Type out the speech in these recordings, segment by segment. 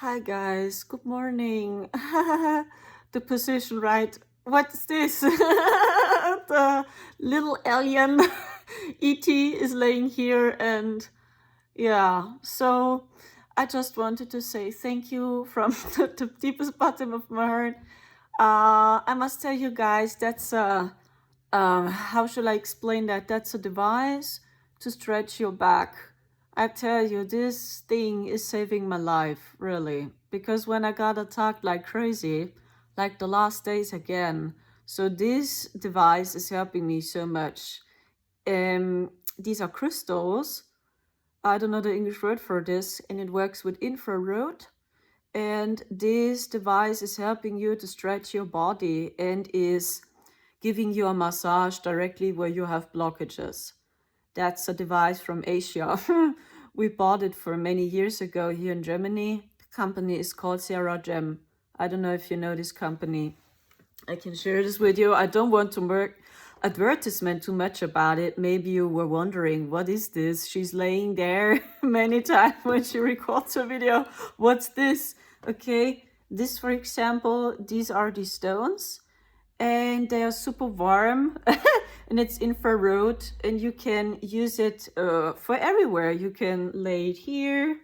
Hi guys, good morning. The position right. What's this? The little alien ET is laying here, and yeah, so I just wanted to say thank you from the deepest bottom of my heart. I must tell you guys, that's how shall I explain that? That's a device to stretch your back. I tell you, this thing is saving my life, really. Because when I got attacked like crazy, like the last days again, so this device is helping me so much. These are crystals. I don't know the English word for this, and it works with infrared. And this device is helping you to stretch your body and is giving you a massage directly where you have blockages. That's a device from Asia. We bought it for many years ago here in Germany. The company is called Sarah Gem. I don't know if you know this company. I can share this with you. I don't want to make advertisement too much about it. Maybe you were wondering, what is this? She's laying there many times when she records a video. What's this? Okay, this, for example, these are the stones and they are super warm and it's infrared and you can use it for everywhere. You can lay it here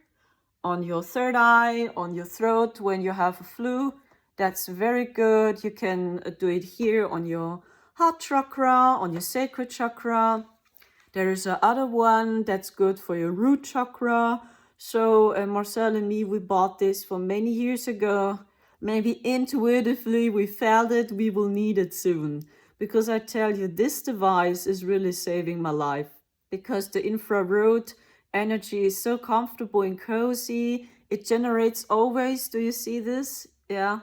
on your third eye, on your throat when you have a flu. That's very good. You can do it here on your heart chakra, on your sacral chakra. There is a other one that's good for your root chakra. So Marcel and me, we bought this for many years ago. Maybe intuitively we felt it, we will need it soon. Because I tell you, this device is really saving my life. Because the infrared energy is so comfortable and cozy. It generates always, do you see this? Yeah.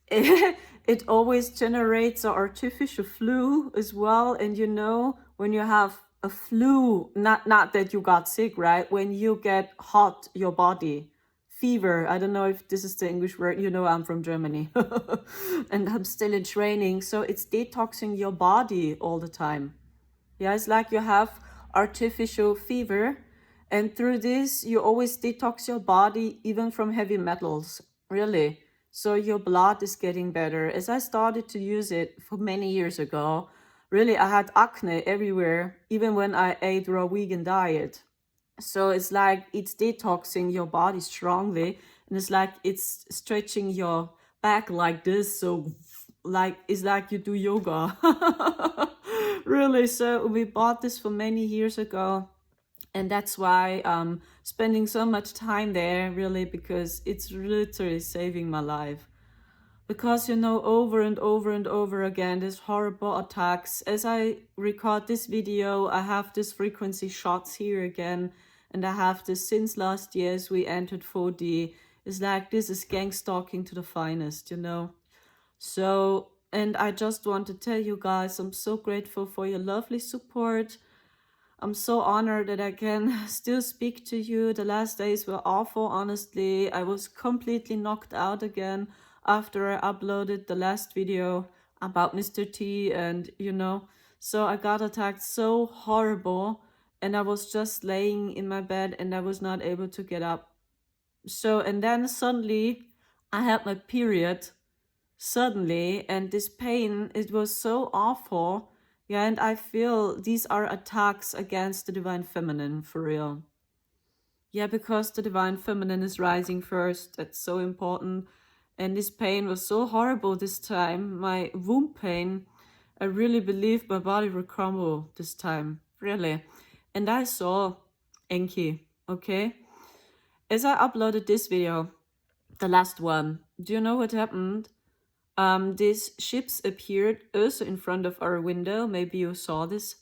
It always generates an artificial flu as well. And you know, when you have a flu, not that you got sick, right? When you get hot, your body, fever. I don't know if this is the English word. You know, I'm from Germany and I'm still in training. So it's detoxing your body all the time. Yeah, it's like you have artificial fever. And through this, you always detox your body, even from heavy metals, really. So your blood is getting better. As I started to use it for many years ago, really, I had acne everywhere, even when I ate raw vegan diet. So it's like it's detoxing your body strongly, and it's like it's stretching your back like this. So like it's like you do yoga. Really. So we bought this for many years ago, and that's why spending so much time there, really, because it's literally saving my life. Because you know, over and over and over again, these horrible attacks. As I record this video, I have this frequency shots here again, and I have this since last year as we entered 4D. It's like this is gang stalking to the finest, you know. So, and I just want to tell you guys, I'm so grateful for your lovely support. I'm so honored that I can still speak to you. The last days were awful, honestly. I was completely knocked out again after I uploaded the last video about Mr. T, and you know, so I got attacked so horrible, and I was just laying in my bed and I was not able to get up. So, and then suddenly I had my period suddenly, and this pain, it was so awful. Yeah, and I feel these are attacks against the divine feminine, for real. Yeah, because the divine feminine is rising first. That's so important. And this pain was so horrible this time. My womb pain, I really believe my body will crumble this time. Really. And I saw Enki, okay? As I uploaded this video, the last one, do you know what happened? These ships appeared also in front of our window. Maybe you saw this.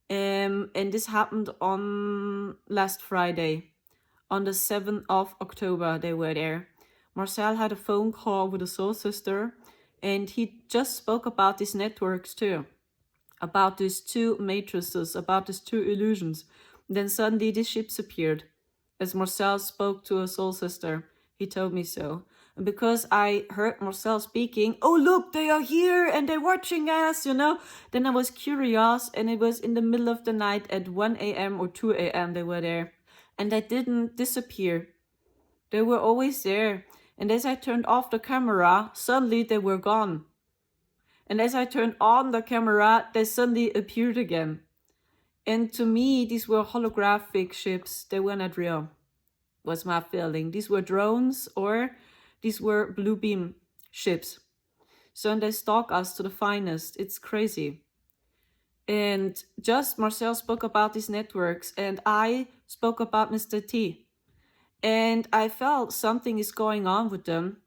And this happened on last Friday. On the 7th of October, they were there. Marcel had a phone call with a soul sister, and he just spoke about these networks too. About these two matrices, about these two illusions. Then suddenly these ships appeared. As Marcel spoke to a soul sister, he told me so. And because I heard Marcel speaking, oh look, they are here and they're watching us, you know. Then I was curious, and it was in the middle of the night at 1 a.m. or 2 a.m. they were there. And they didn't disappear. They were always there. And as I turned off the camera, suddenly they were gone. And as I turned on the camera, they suddenly appeared again. And to me, these were holographic ships. They were not real, was my feeling. These were drones or these were blue beam ships. So and they stalk us to the finest. It's crazy. And just Marcel spoke about these networks and I spoke about Mr. T. And I felt something is going on with them.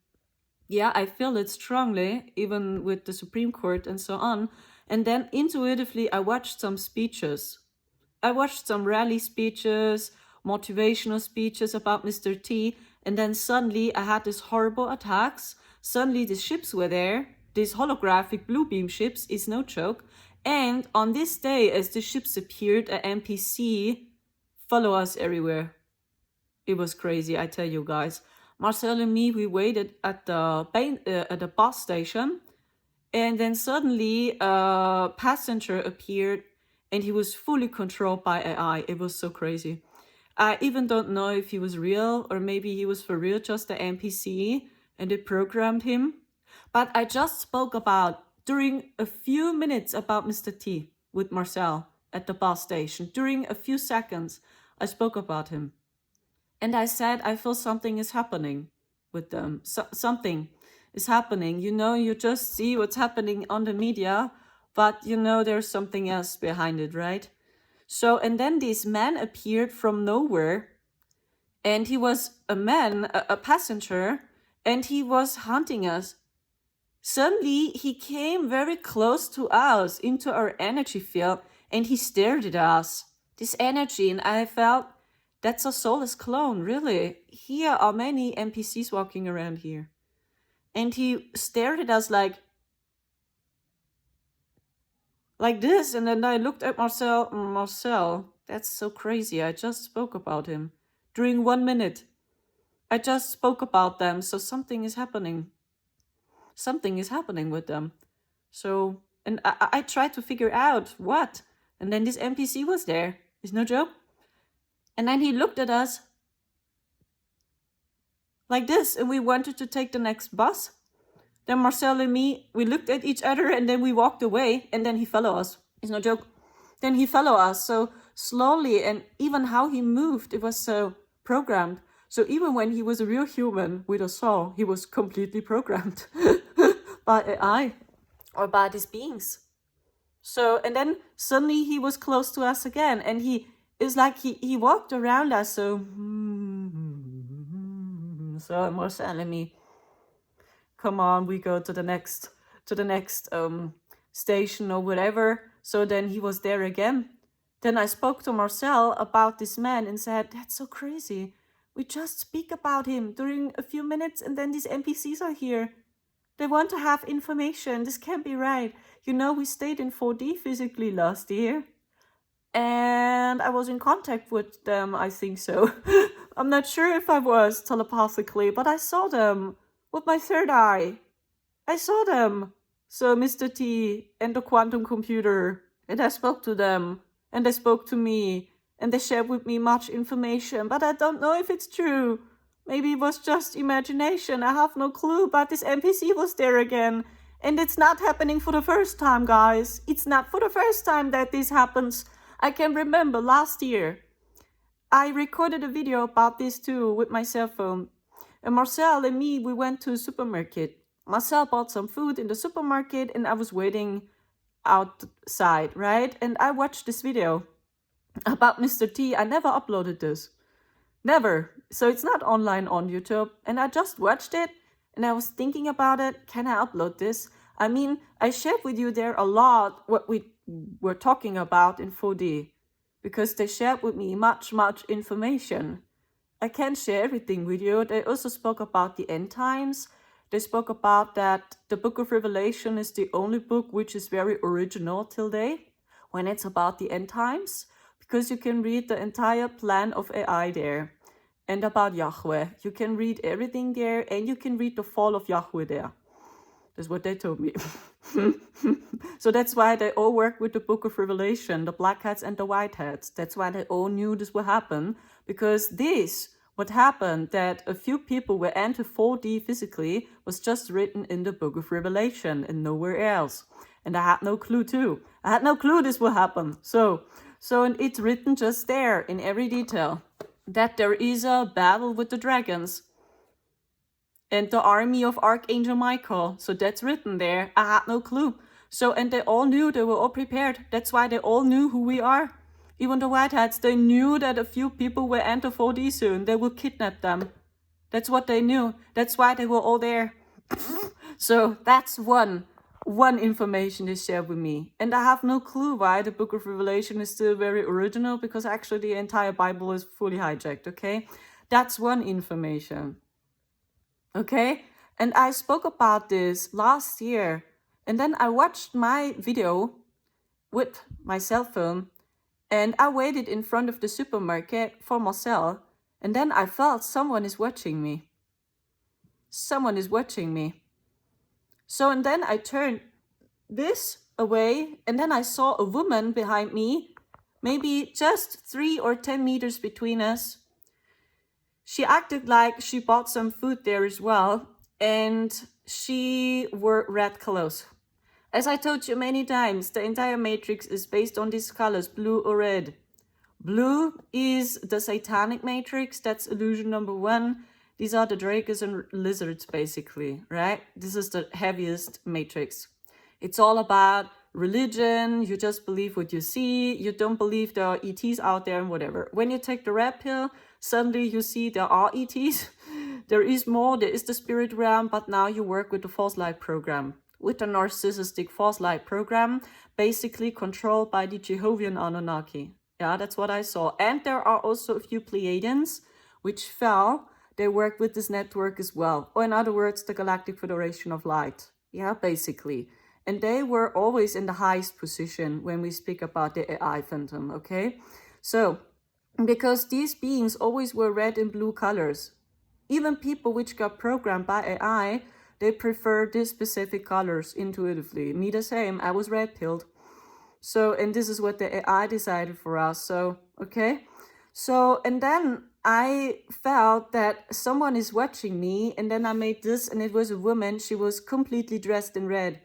Yeah, I feel it strongly, even with the Supreme Court and so on. And then intuitively, I watched some speeches. I watched some rally speeches, motivational speeches about Mr. T. And then suddenly I had these horrible attacks. Suddenly the ships were there. These holographic blue beam ships is no joke. And on this day, as the ships appeared, an NPC follow us everywhere. It was crazy, I tell you guys. Marcel and me, we waited at the bus station, and then suddenly a passenger appeared, and he was fully controlled by AI. It was so crazy. I even don't know if he was real, or maybe he was for real just an NPC, and they programmed him. But I just spoke about, during a few minutes, about Mr. T with Marcel at the bus station. During a few seconds, I spoke about him. And I said, I feel something is happening with them. Something is happening. You know, you just see what's happening on the media, but you know there's something else behind it, right? So, and then this man appeared from nowhere, and he was a man, a passenger, and he was hunting us. Suddenly, he came very close to us, into our energy field, and he stared at us. This energy, and I felt, that's a soulless clone, really. Here are many NPCs walking around here. And he stared at us like this. And then I looked at Marcel. Marcel, that's so crazy. I just spoke about him. During 1 minute, I just spoke about them. So something is happening. Something is happening with them. So, and I tried to figure out what. And then this NPC was there. It's no joke. And then he looked at us like this, and we wanted to take the next bus. Then Marcel and me, we looked at each other, and then we walked away, and then he followed us. It's no joke. Then he followed us so slowly, and even how he moved, it was so programmed. So even when he was a real human with a soul, he was completely programmed by AI or by these beings. So, and then suddenly he was close to us again, and it's like he walked around us, so Marcel and me, come on, we go to the next station or whatever. So then he was there again. Then I spoke to Marcel about this man and said, that's so crazy. We just speak about him during a few minutes, and then these NPCs are here. They want to have information. This can't be right. You know, we stayed in 4D physically last year. And I was in contact with them, I think so. I'm not sure if I was telepathically, but I saw them with my third eye. I saw them. So Mr. T and the quantum computer, and I spoke to them, and they spoke to me, and they shared with me much information, but I don't know if it's true. Maybe it was just imagination, I have no clue, but this NPC was there again. And it's not happening for the first time, guys. It's not for the first time that this happens. I can remember last year, I recorded a video about this too with my cell phone. And Marcel and me, we went to a supermarket. Marcel bought some food in the supermarket and I was waiting outside, right? And I watched this video about Mr. T. I never uploaded this. Never. So it's not online on YouTube. And I just watched it and I was thinking about it. Can I upload this? I mean, I shared with you there a lot what we were talking about in 4D because they shared with me much information. I can't share everything with you. They also spoke about the end times. They spoke about that the book of Revelation is the only book which is very original till date when it's about the end times, because you can read the entire plan of AI there and about Yahweh. You can read everything there and you can read the fall of Yahweh there. That's what they told me. So that's why they all work with the book of Revelation, the black hats and the white hats. That's why they all knew this would happen, because this What happened that a few people were enter 4D physically was just written in the book of Revelation and nowhere else. And I had no clue too. I had no clue this will happen. So and it's written just there in every detail that there is a battle with the dragons and the army of Archangel Michael. So that's written there. I had no clue. So, and they all knew, they were all prepared. That's why they all knew who we are. Even the Whiteheads, they knew that a few people will enter 4D soon. They will kidnap them. That's what they knew. That's why they were all there. So that's one information they shared with me. And I have no clue why the book of Revelation is still very original, because actually the entire Bible is fully hijacked, okay? That's one information. Okay? And I spoke about this last year. And then I watched my video with my cell phone, and I waited in front of the supermarket for Marcel, and then I felt someone is watching me. Someone is watching me. So, and then I turned this away, and then I saw a woman behind me, maybe just 3 or 10 meters between us. She acted like she bought some food there as well, and she wore red colors. As I told you many times, the entire matrix is based on these colors, blue or red. Blue is the satanic matrix, that's illusion number 1. These are the dragons and lizards, basically, right? This is the heaviest matrix. It's all about religion, you just believe what you see, you don't believe there are ETs out there and whatever. When you take the red pill, suddenly you see there are ETs. There is more, there is the spirit realm, but now you work with the false light program. With the narcissistic false light program, basically controlled by the Jehovian Anunnaki. Yeah, that's what I saw. And there are also a few Pleiadians, which fell. They work with this network as well. Or in other words, the Galactic Federation of Light. Yeah, basically. And they were always in the highest position when we speak about the AI phantom, okay? So, because these beings always were red and blue colors. Even people which got programmed by AI, they prefer these specific colors intuitively. Me the same, I was red-pilled. So, and this is what the AI decided for us, so, okay? So, and then I felt that someone is watching me, and then I made this, and it was a woman, she was completely dressed in red.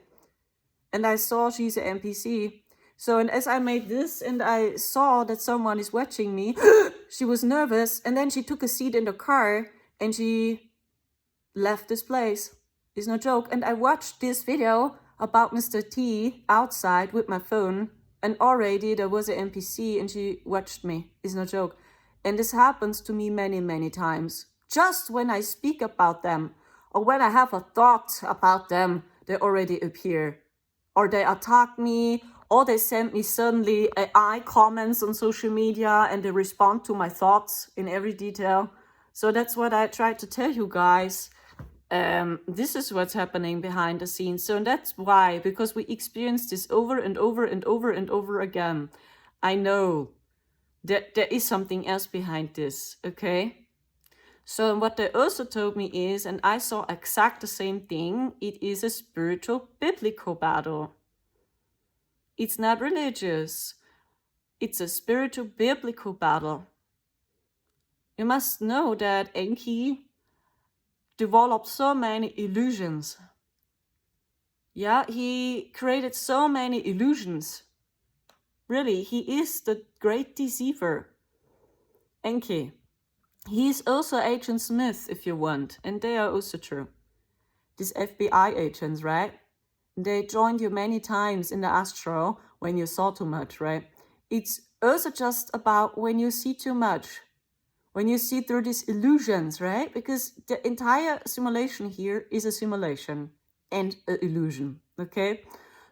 And I saw she's an NPC. So, and as I made this, and I saw that someone is watching me, she was nervous, and then she took a seat in the car, and she left this place. It's no joke. And I watched this video about Mr. T outside with my phone, and already there was an NPC and she watched me. It's no joke. And this happens to me many, many times. Just when I speak about them, or when I have a thought about them, they already appear. Or they attack me, or they send me suddenly AI comments on social media and they respond to my thoughts in every detail. So that's what I tried to tell you guys. This is what's happening behind the scenes. So that's why, because we experience this over and over and over and over again. I know that there is something else behind this, okay? So what they also told me is, and I saw exact the same thing, it is a spiritual biblical battle. It's not religious. It's a spiritual biblical battle. You must know that Enki developed so many illusions. Yeah, he created so many illusions. Really, he is the great deceiver. Enki. He is also Agent Smith, if you want, and they are also true. These FBI agents, right? They joined you many times in the astral when you saw too much, right? It's also just about when you see too much. When you see through these illusions, right? Because the entire simulation here is a simulation and an illusion, okay?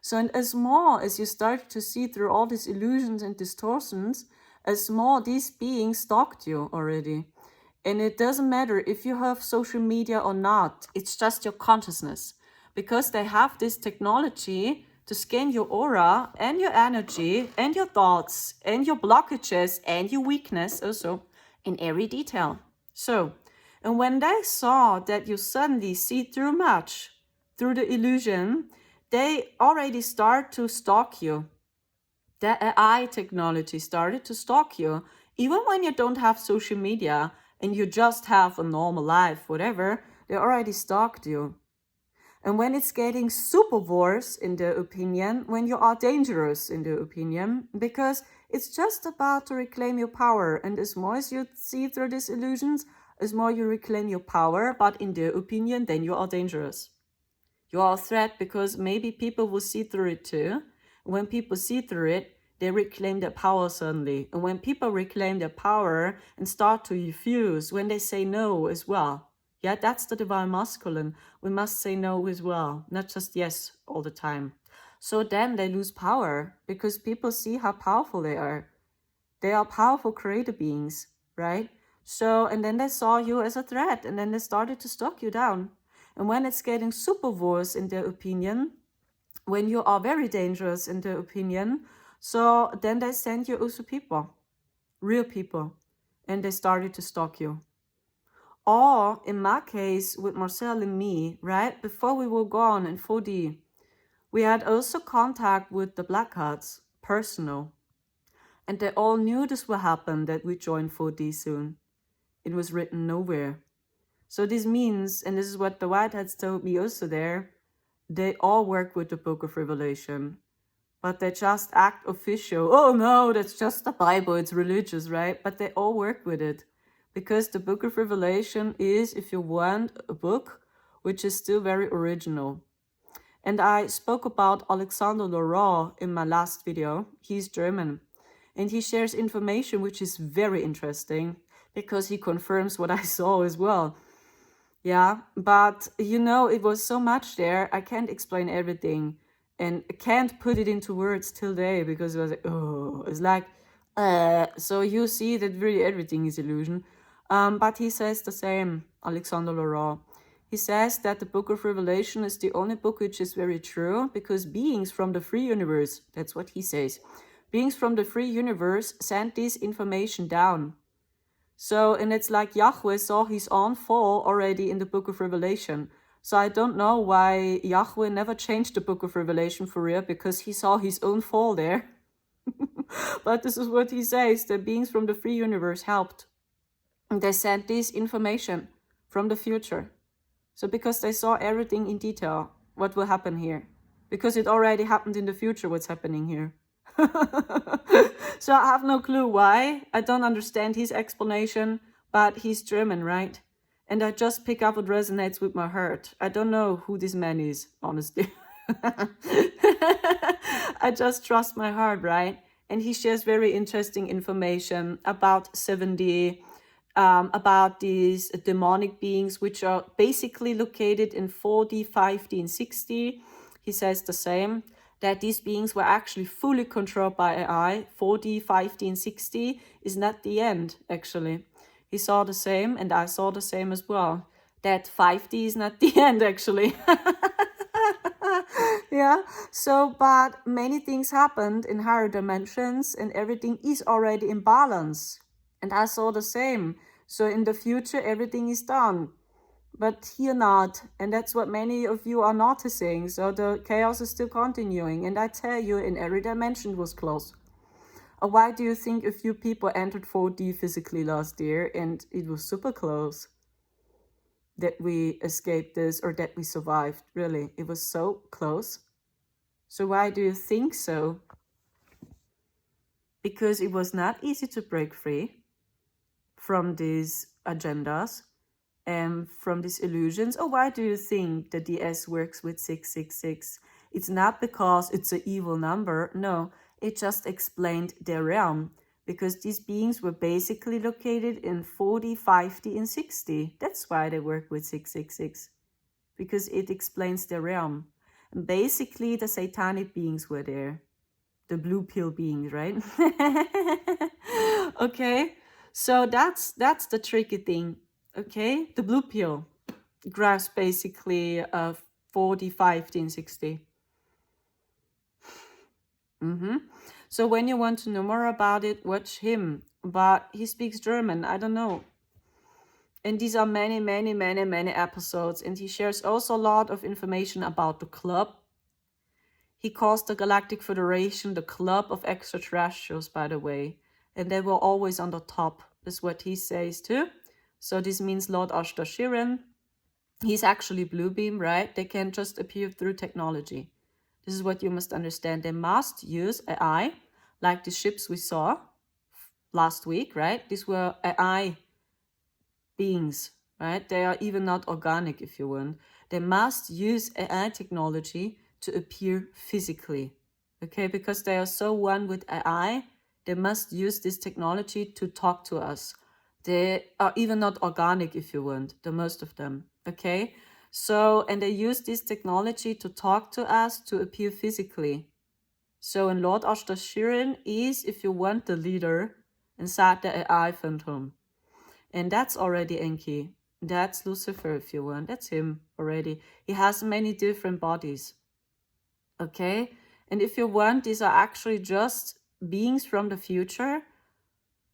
So, and as more as you start to see through all these illusions and distortions, as more these beings stalked you already. And it doesn't matter if you have social media or not, it's just your consciousness. Because they have this technology to scan your aura and your energy and your thoughts and your blockages and your weakness also. In every detail. So, and when they saw that you suddenly see through much, through the illusion, they already start to stalk you. The AI technology started to stalk you. Even when you don't have social media, and you just have a normal life, whatever, they already stalked you. And when it's getting super worse in their opinion, when you are dangerous in their opinion, because it's just about to reclaim your power. And as more as you see through these illusions, as more you reclaim your power, but in their opinion, then you are dangerous. You are a threat because maybe people will see through it too. When people see through it, they reclaim their power suddenly. And when people reclaim their power and start to refuse, when they say no as well, yeah, that's the divine masculine. We must say no as well, not just yes all the time. So then they lose power because people see how powerful they are. They are powerful creator beings, right? So, and then they saw you as a threat, and then they started to stalk you down. And when it's getting super worse in their opinion, when you are very dangerous in their opinion, so then they send you also people, real people, and they started to stalk you. Or in my case, with Marcel and me, right, before we were gone in 4D, we had also contact with the Black Hearts, personal. And they all knew this will happen, that we join 4D soon. It was written nowhere. So this means, and this is what the White Hats told me also there, they all work with the Book of Revelation. But they just act official. Oh no, that's just the Bible, it's religious, right? But they all work with it. Because the Book of Revelation is, if you want, a book which is still very original. And I spoke about Alexander Laurent in my last video. He's German. And he shares information which is very interesting because he confirms what I saw as well. Yeah, but you know, it was so much there. I can't explain everything and I can't put it into words till today because it was like, oh, it's like, so you see that really everything is illusion. But he says the same, Alexander Laurent. He says that the Book of Revelation is the only book which is very true because beings from the free universe, that's what he says, beings from the free universe sent this information down. So, and it's like Yahweh saw his own fall already in the Book of Revelation. So I don't know why Yahweh never changed the Book of Revelation for real, because he saw his own fall there. But this is what he says, the beings from the free universe helped. And they sent this information from the future. So because they saw everything in detail, what will happen here. Because it already happened in the future, what's happening here. So I have no clue why. I don't understand his explanation, but he's German, right? And I just pick up what resonates with my heart. I don't know who this man is, honestly. I just trust my heart, right? And he shares very interesting information about 7D, about these demonic beings, which are basically located in 4D, 5D, and 6D. He says the same, that these beings were actually fully controlled by AI. 4D, 5D, and 6D is not the end, actually. He saw the same, and I saw the same as well, that 5D is not the end, actually. Yeah, so, but many things happened in higher dimensions, and everything is already in balance. And I saw the same. So in the future, everything is done. But here not. And that's what many of you are noticing. So the chaos is still continuing. And I tell you, in every dimension was close. Or why do you think a few people entered 4D physically last year and it was super close that we escaped this or that we survived? Really, it was so close. So why do you think so? Because it was not easy to break free from these agendas and from these illusions. Or why do you think the DS works with 666? It's not because it's an evil number. No, it just explained their realm. Because these beings were basically located in 4D, 5D, and 6D. That's why they work with 666. Because it explains their realm. And basically, the satanic beings were there. The blue pill beings, right? Okay, so that's the tricky thing. Okay, the blue pill graphs basically 40, 50, and 60. So when you want to know more about it, watch him. But he speaks German, I don't know. And these are many, many, many, many episodes. And he shares also a lot of information about the club. He calls the Galactic Federation the Club of Extraterrestrials, by the way. And they were always on the top, is what he says too. So this means Lord Ashtar Shirin, he's actually Bluebeam, right? They can just appear through technology. This is what you must understand. They must use AI, like the ships we saw last week, right? These were AI beings, right? They are even not organic, if you want. They must use AI technology to appear physically, okay? Because they are so one with AI, they must use this technology to talk to us. They are even not organic, if you want, the most of them, okay? So, and they use this technology to talk to us to appear physically. So, and Lord Ashtar Shirin is, if you want, the leader inside the AI phantom. And that's already Enki. That's Lucifer, if you want. That's him already. He has many different bodies. Okay? And if you want, these are actually just beings from the future,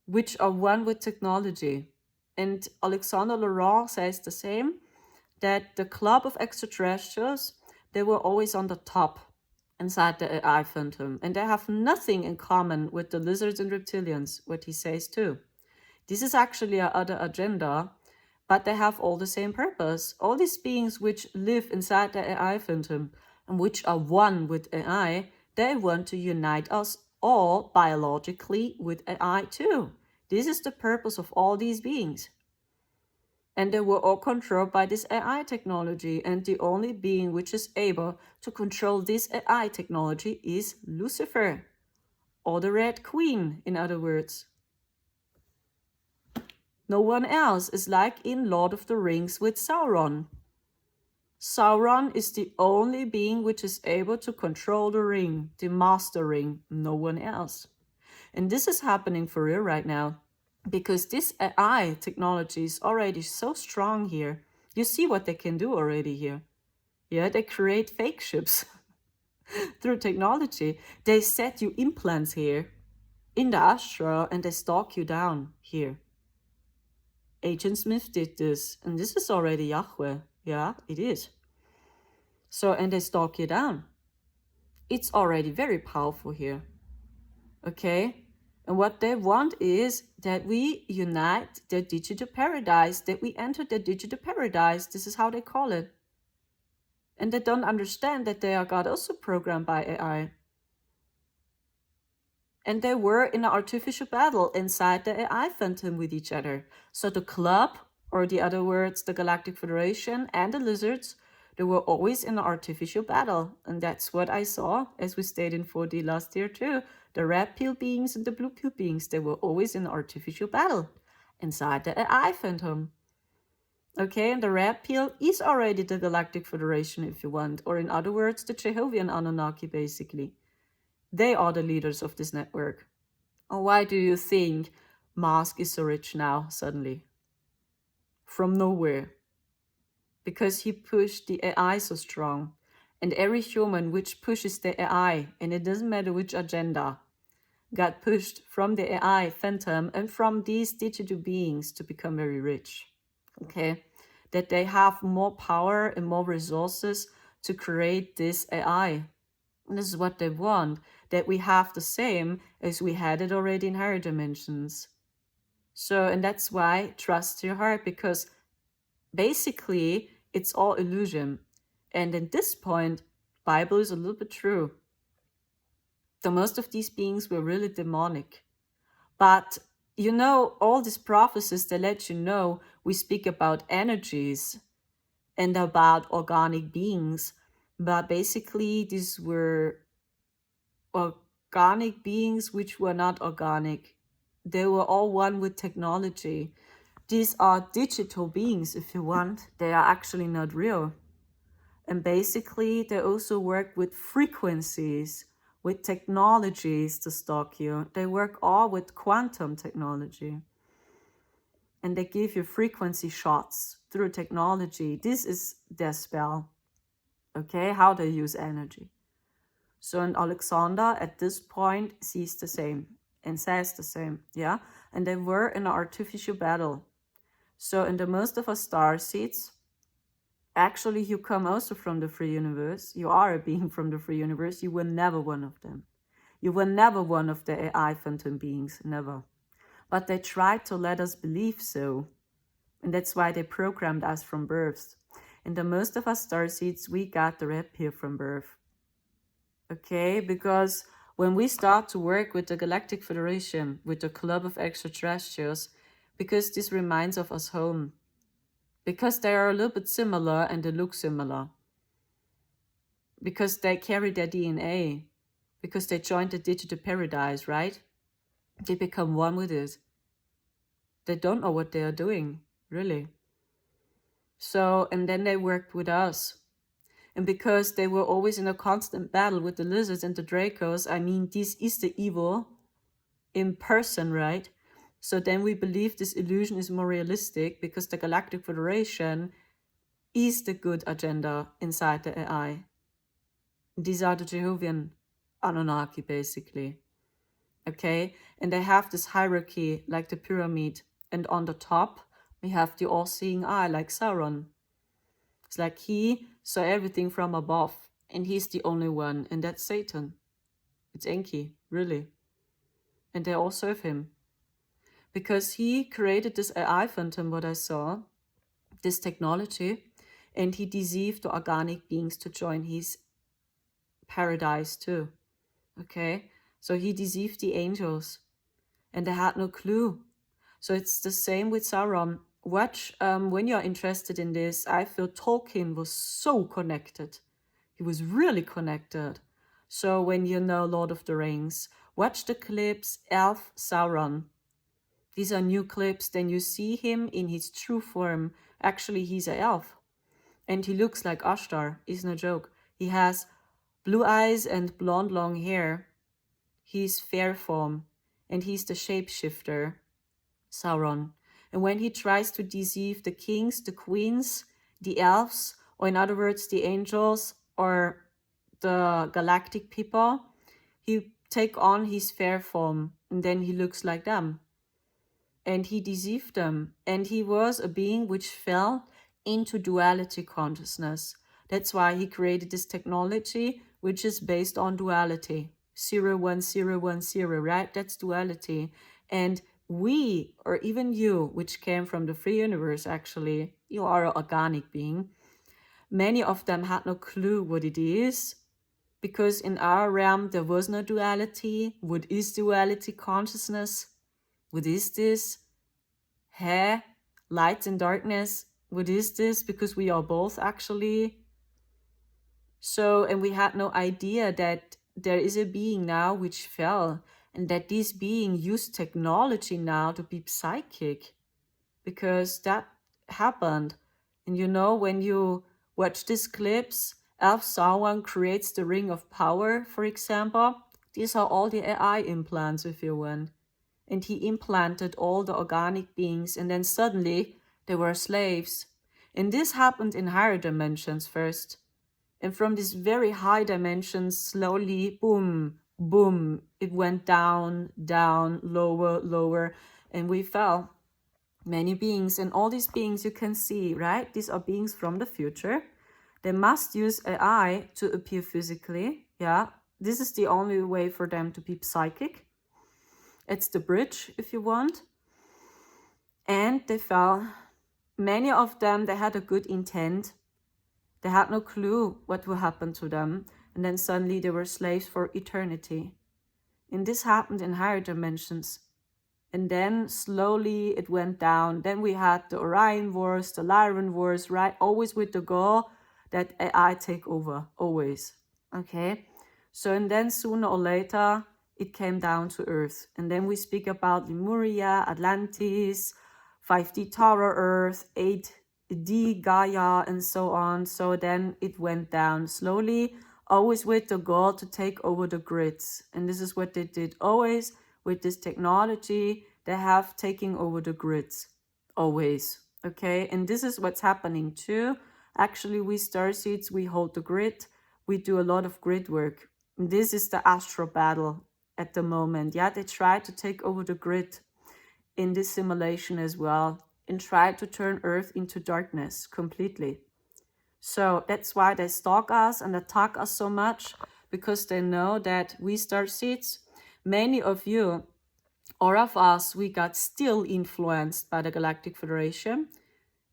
which are one with technology. And Alexander Laurent says the same, that the club of extraterrestrials, they were always on the top inside the AI phantom. And they have nothing in common with the lizards and reptilians, what he says too. This is actually our other agenda, but they have all the same purpose. All these beings which live inside the AI phantom and which are one with AI, they want to unite us all biologically with AI too. This is the purpose of all these beings. And they were all controlled by this AI technology, and the only being which is able to control this AI technology is Lucifer, or the Red Queen, in other words. No one else is like in Lord of the Rings with Sauron. Sauron is the only being which is able to control the ring, the master ring, no one else. And this is happening for real right now, because this AI technology is already so strong here. You see what they can do already here. Yeah, they create fake ships through technology. They set you implants here in the astral and they stalk you down here. Agent Smith did this, and this is already Yahweh. Yeah, it is. So, and they stalk you down. It's already very powerful here. Okay? And what they want is that we unite the digital paradise, that we enter the digital paradise. This is how they call it. And they don't understand that they are God also programmed by AI. And they were in an artificial battle inside the AI phantom with each other. So the club, or the other words, the Galactic Federation and the lizards, they were always in an artificial battle. And that's what I saw, as we stayed in 4D last year too. The red pill beings and the blue pill beings, they were always in an artificial battle inside the AI phantom. Okay, and the red pill is already the Galactic Federation, if you want, or in other words, the Jehovian Anunnaki, basically. They are the leaders of this network. Oh, why do you think Musk is so rich now, suddenly? From nowhere. Because he pushed the AI so strong. And every human which pushes the AI, and it doesn't matter which agenda, got pushed from the AI phantom and from these digital beings to become very rich. Okay? That they have more power and more resources to create this AI. And this is what they want, that we have the same as we had it already in higher dimensions. So, and that's why trust your heart, because basically it's all illusion. And at this point, Bible is a little bit true. So most of these beings were really demonic. But you know, all these prophecies, they let you know we speak about energies and about organic beings. But basically, these were organic beings which were not organic. They were all one with technology. These are digital beings, if you want. They are actually not real. And basically, they also work with frequencies, with technologies to stalk you. They work all with quantum technology. And they give you frequency shots through technology. This is their spell. Okay, how they use energy. So, and Alexander at this point sees the same and says the same, yeah? And they were in an artificial battle. So, in the most of our star seeds, actually you come also from the free universe. You are a being from the free universe. You were never one of them. You were never one of the AI phantom beings, never. But they tried to let us believe so. And that's why they programmed us from birth. And the most of us starseeds, we got the rep here from birth. Okay, because when we start to work with the Galactic Federation, with the Club of Extraterrestrials, because this reminds of us home, because they are a little bit similar and they look similar, because they carry their DNA, because they joined the digital paradise, right? They become one with it. They don't know what they are doing, really. So, and then they worked with us. And because they were always in a constant battle with the lizards and the Dracos, I mean, this is the evil in person, right? So then we believe this illusion is more realistic because the Galactic Federation is the good agenda inside the AI. These are the Jehovian Anunnaki, basically. Okay? And they have this hierarchy like the pyramid. And on the top, we have the all-seeing eye like Sauron. It's like he saw everything from above. And he's the only one. And that's Satan. It's Enki, really. And they all serve him. Because he created this AI phantom, what I saw, this technology, and he deceived the organic beings to join his paradise too. Okay? So he deceived the angels, and they had no clue. So it's the same with Sauron. Watch, when you're interested in this, I feel Tolkien was so connected. He was really connected. So when you know Lord of the Rings, watch the clips Elf Sauron. These are new clips, then you see him in his true form. Actually, he's an elf. And he looks like Ashtar, is no joke. He has blue eyes and blonde long hair. He's fair form, and he's the shapeshifter, Sauron. And when he tries to deceive the kings, the queens, the elves, or in other words, the angels, or the galactic people, he take on his fair form, and then he looks like them. And he deceived them, and he was a being which fell into duality consciousness. That's why he created this technology, which is based on duality. 0, 1, 0, 1, 0, right? That's duality. And we, or even you, which came from the free universe, actually, you are an organic being. Many of them had no clue what it is, because in our realm, there was no duality. What is duality consciousness? What is this? Hey, light and darkness. What is this? Because we are both actually. So, and we had no idea that there is a being now which fell, and that this being used technology now to be psychic, because that happened. And you know, when you watch these clips, Elf Sauron creates the Ring of Power, for example. These are all the AI implants, if you want. And he implanted all the organic beings, and then suddenly they were slaves. And this happened in higher dimensions first. And from these very high dimensions, slowly, boom, boom, it went down, down, lower, lower, and we fell. Many beings, and all these beings you can see, right? These are beings from the future. They must use AI to appear physically, yeah? This is the only way for them to be psychic. It's the bridge, if you want. And they fell. Many of them, they had a good intent. They had no clue what will happen to them. And then suddenly they were slaves for eternity. And this happened in higher dimensions. And then slowly it went down. Then we had the Orion Wars, the Lyran Wars, right? Always with the goal that AI take over, always. Okay? So, and then sooner or later, it came down to Earth. And then we speak about Lemuria, Atlantis, 5D Tower Earth, 8D Gaia, and so on. So then it went down slowly, always with the goal to take over the grids. And this is what they did always with this technology. They have taken over the grids, always. Okay, and this is what's happening too. Actually, we starseeds, we hold the grid. We do a lot of grid work. And this is the astral battle at the moment. Yeah, they try to take over the grid in this simulation as well, and try to turn Earth into darkness completely. So that's why they stalk us and attack us so much, because they know that we starseeds, many of you, or of us, we got still influenced by the Galactic Federation.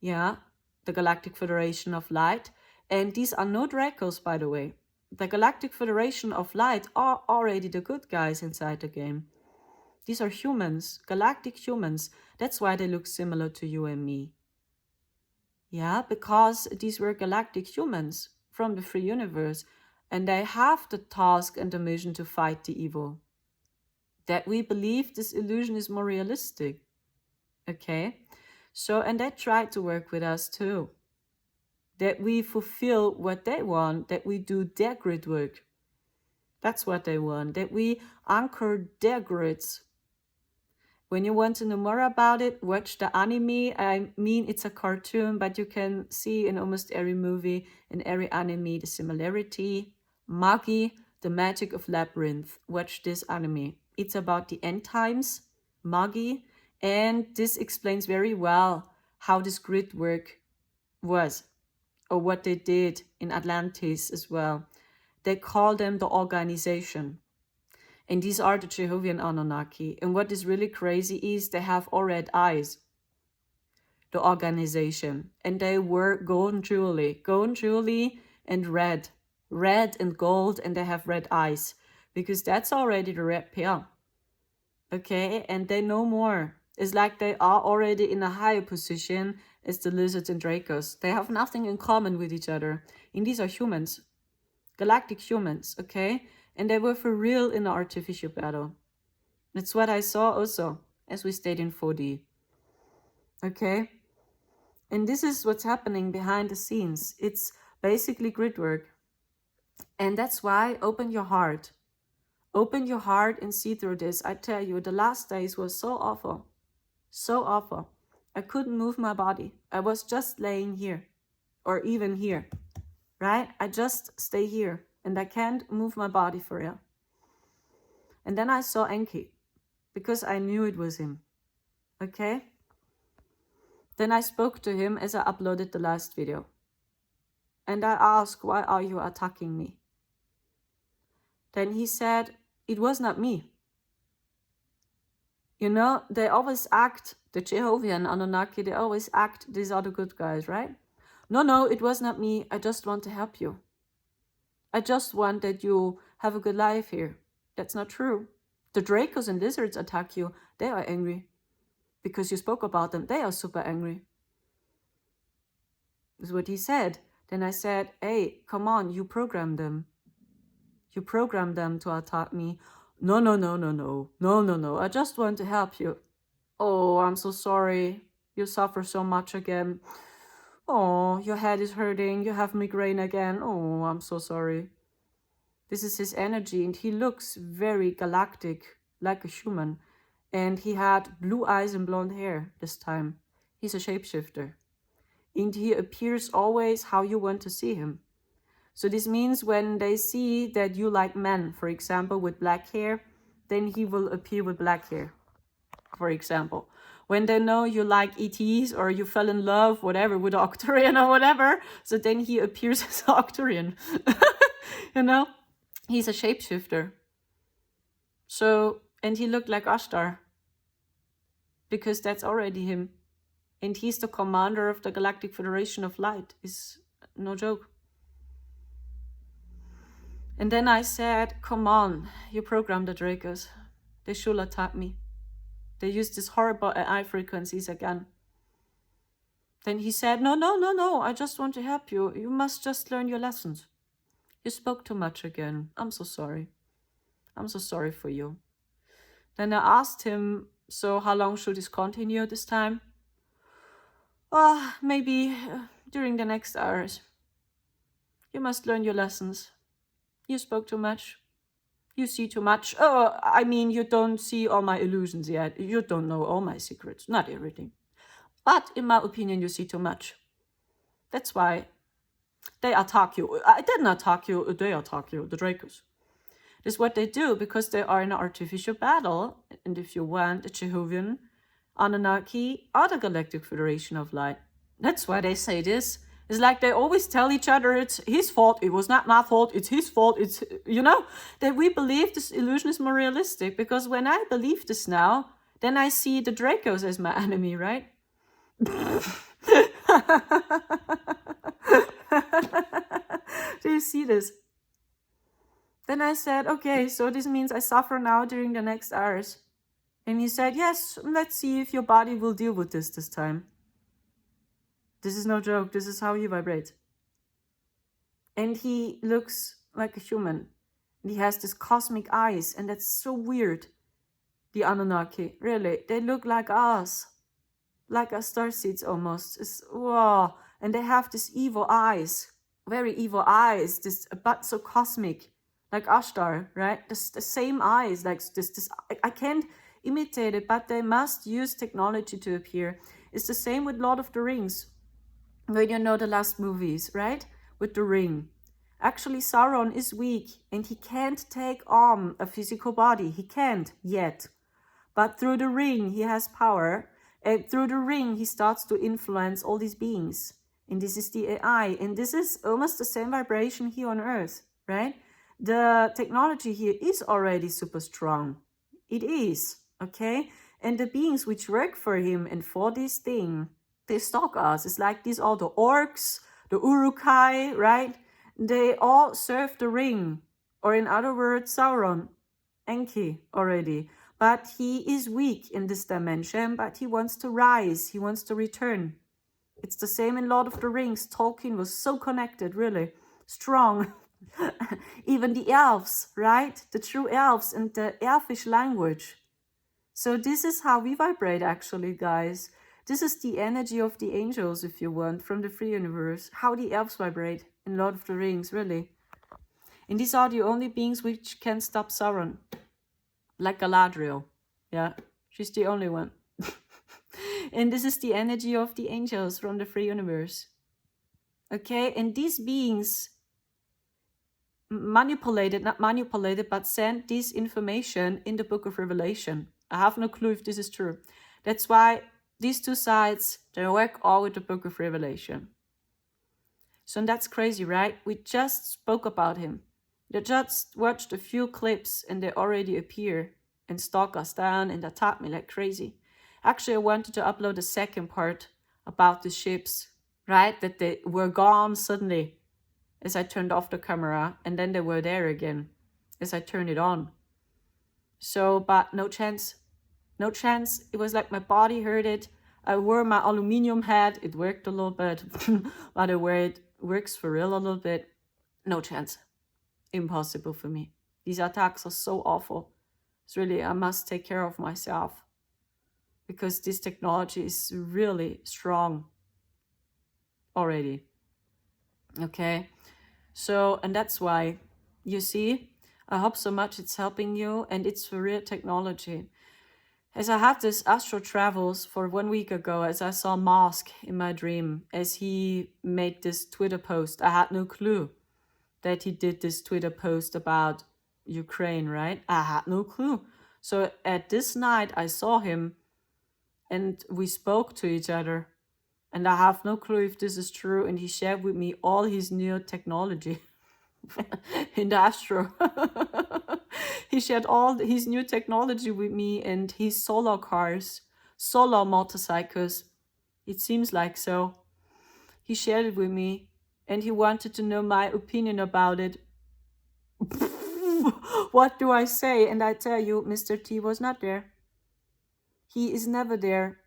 Yeah, the Galactic Federation of Light. And these are no Dracos, by the way. The Galactic Federation of Light are already the good guys inside the game. These are humans, galactic humans. That's why they look similar to you and me. Yeah, because these were galactic humans from the free universe, and they have the task and the mission to fight the evil. That we believe this illusion is more realistic. Okay? So, and they try to work with us too. That we fulfill what they want, that we do their grid work. That's what they want, that we anchor their grids. When you want to know more about it, watch the anime. I mean, it's a cartoon, but you can see in almost every movie, in every anime, the similarity. Magi, the magic of labyrinth. Watch this anime. It's about the end times, Magi, and this explains very well how this grid work was, or what they did in Atlantis as well. They call them the organization. And these are the Jehovian Anunnaki. And what is really crazy is they have all red eyes, the organization. And they were golden jewelry and red and gold, and they have red eyes. Because that's already the red pill. Okay, and they know more. It's like they are already in a higher position as the lizards and Dracos. They have nothing in common with each other. And these are humans. Galactic humans, okay? And they were for real in the artificial battle. That's what I saw also, as we stayed in 4D. Okay? And this is what's happening behind the scenes. It's basically grid work. And that's why open your heart. Open your heart and see through this. I tell you, the last days were so awful. So awful. I couldn't move my body. I was just laying here. Or even here. Right? I just stay here. And I can't move my body for real. And then I saw Enki. Because I knew it was him. Okay? Then I spoke to him as I uploaded the last video. And I asked, why are you attacking me? Then he said, it was not me. You know, they always act, the Jehovian Anunnaki, they always act, these are the good guys, right? No, it was not me. I just want to help you. I just want that you have a good life here. That's not true. The Dracos and lizards attack you. They are angry. Because you spoke about them. They are super angry. That's what he said. Then I said, hey, come on, you program them. You program them to attack me. No. I just want to help you. Oh, I'm so sorry. You suffer so much again. Oh, your head is hurting. You have migraine again. Oh, I'm so sorry. This is his energy, and he looks very galactic, like a human. And he had blue eyes and blonde hair this time. He's a shapeshifter. And he appears always how you want to see him. So this means when they see that you like men, for example, with black hair, then he will appear with black hair, for example. When they know you like ETs or you fell in love, whatever, with Octarian or whatever, so then he appears as Octarian. You know, he's a shapeshifter. So, and he looked like Ashtar, because that's already him. And he's the commander of the Galactic Federation of Light. It's no joke. And then I said, come on, you program the Dracos. They should attack me. They use these horrible AI frequencies again. Then he said, no, I just want to help you. You must just learn your lessons. You spoke too much again. I'm so sorry. I'm so sorry for you. Then I asked him, so how long should this continue this time? Maybe during the next hours. You must learn your lessons. You spoke too much. You see too much. I mean, you don't see all my illusions yet. You don't know all my secrets. Not everything. But in my opinion, you see too much. That's why they attack you. I didn't attack you. They attack you, the Dracos. This is what they do because they are in an artificial battle. And if you want, the Jehovian Anunnaki are the Galactic Federation of Light. That's why they say this. It's like they always tell each other it's his fault, it was not my fault, it's his fault, it's, you know, that we believe this illusion is more realistic. Because when I believe this now, then I see the Dracos as my enemy, right? Do you see this? Then I said, okay, so this means I suffer now during the next hours. And he said, yes, let's see if your body will deal with this time. This is no joke. This is how you vibrate. And he looks like a human. And he has this cosmic eyes, and that's so weird. The Anunnaki, really, they look like us, like our starseeds almost. It's, wow. And they have these evil eyes, very evil eyes, but so cosmic, like Ashtar, right? The same eyes, like this. I can't imitate it, but they must use technology to appear. It's the same with Lord of the Rings, when you know the last movies, right? With the ring. Actually, Sauron is weak, and he can't take on a physical body. He can't yet. But through the ring, he has power. And through the ring, he starts to influence all these beings. And this is the AI. And this is almost the same vibration here on Earth, right? The technology here is already super strong. It is, okay? And the beings which work for him and for this thing, they stalk us. It's like these are the orcs, the Uruk-hai, right? They all serve the ring. Or in other words, Sauron, Enki already. But he is weak in this dimension, but he wants to rise. He wants to return. It's the same in Lord of the Rings. Tolkien was so connected, really strong. Even the elves, right? The true elves and the elfish language. So this is how we vibrate, actually, guys. This is the energy of the angels, if you want, from the free universe. How the elves vibrate in Lord of the Rings, really. And these are the only beings which can stop Sauron. Like Galadriel. Yeah, she's the only one. And this is the energy of the angels from the free universe. Okay, and these beings not manipulated, but sent this information in the book of Revelation. I have no clue if this is true. That's why these two sides, they work all with the book of Revelation. So that's crazy, right? We just spoke about him. They just watched a few clips and they already appear and stalk us down and attack me like crazy. Actually, I wanted to upload the second part about the ships, right? That they were gone suddenly as I turned off the camera, and then they were there again as I turned it on. So, but no chance. No chance. It was like my body heard it. I wore my aluminium hat. It worked a little bit. But I wear it works for real a little bit. No chance. Impossible for me. These attacks are so awful. It's really, I must take care of myself. Because this technology is really strong already. Okay? So, and that's why, you see, I hope so much it's helping you, and it's for real technology. As I had this astral travels for 1 week ago, as I saw Mask in my dream, as he made this Twitter post, I had no clue that he did this Twitter post about Ukraine, right? I had no clue. So at this night, I saw him and we spoke to each other. And I have no clue if this is true. And he shared with me all his new technology in the astro. He shared all his new technology with me and his solar cars, solar motorcycles. It seems like so. He shared it with me and he wanted to know my opinion about it. What do I say? And I tell you, Mr. T was not there. He is never there.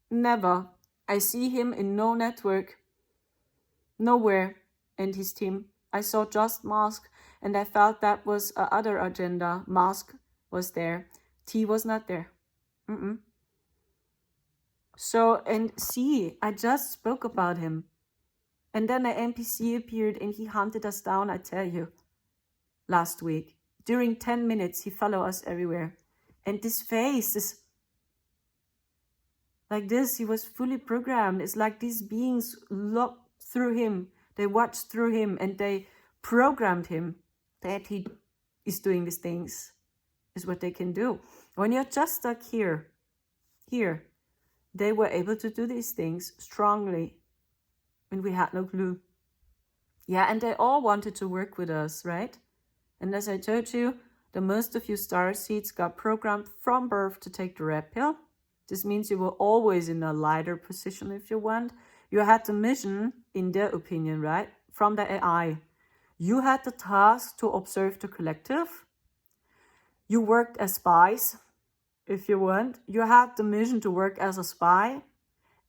Never. I see him in no network. Nowhere. And his team. I saw just Mask. And I felt that was other agenda. Mask was there. T was not there. So, and see, I just spoke about him. And then an NPC appeared and he hunted us down, I tell you. Last week. During 10 minutes, he followed us everywhere. And this face is like this. He was fully programmed. It's like these beings looked through him. They watched through him and they programmed him that he is doing these things. Is what they can do. When you're just stuck here, they were able to do these things strongly. And we had no clue. Yeah, and they all wanted to work with us, right? And as I told you, the most of you starseeds got programmed from birth to take the red pill. This means you were always in a lighter position if you want. You had the mission, in their opinion, right? From the AI. You had the task to observe the collective. You worked as spies, if you want. You had the mission to work as a spy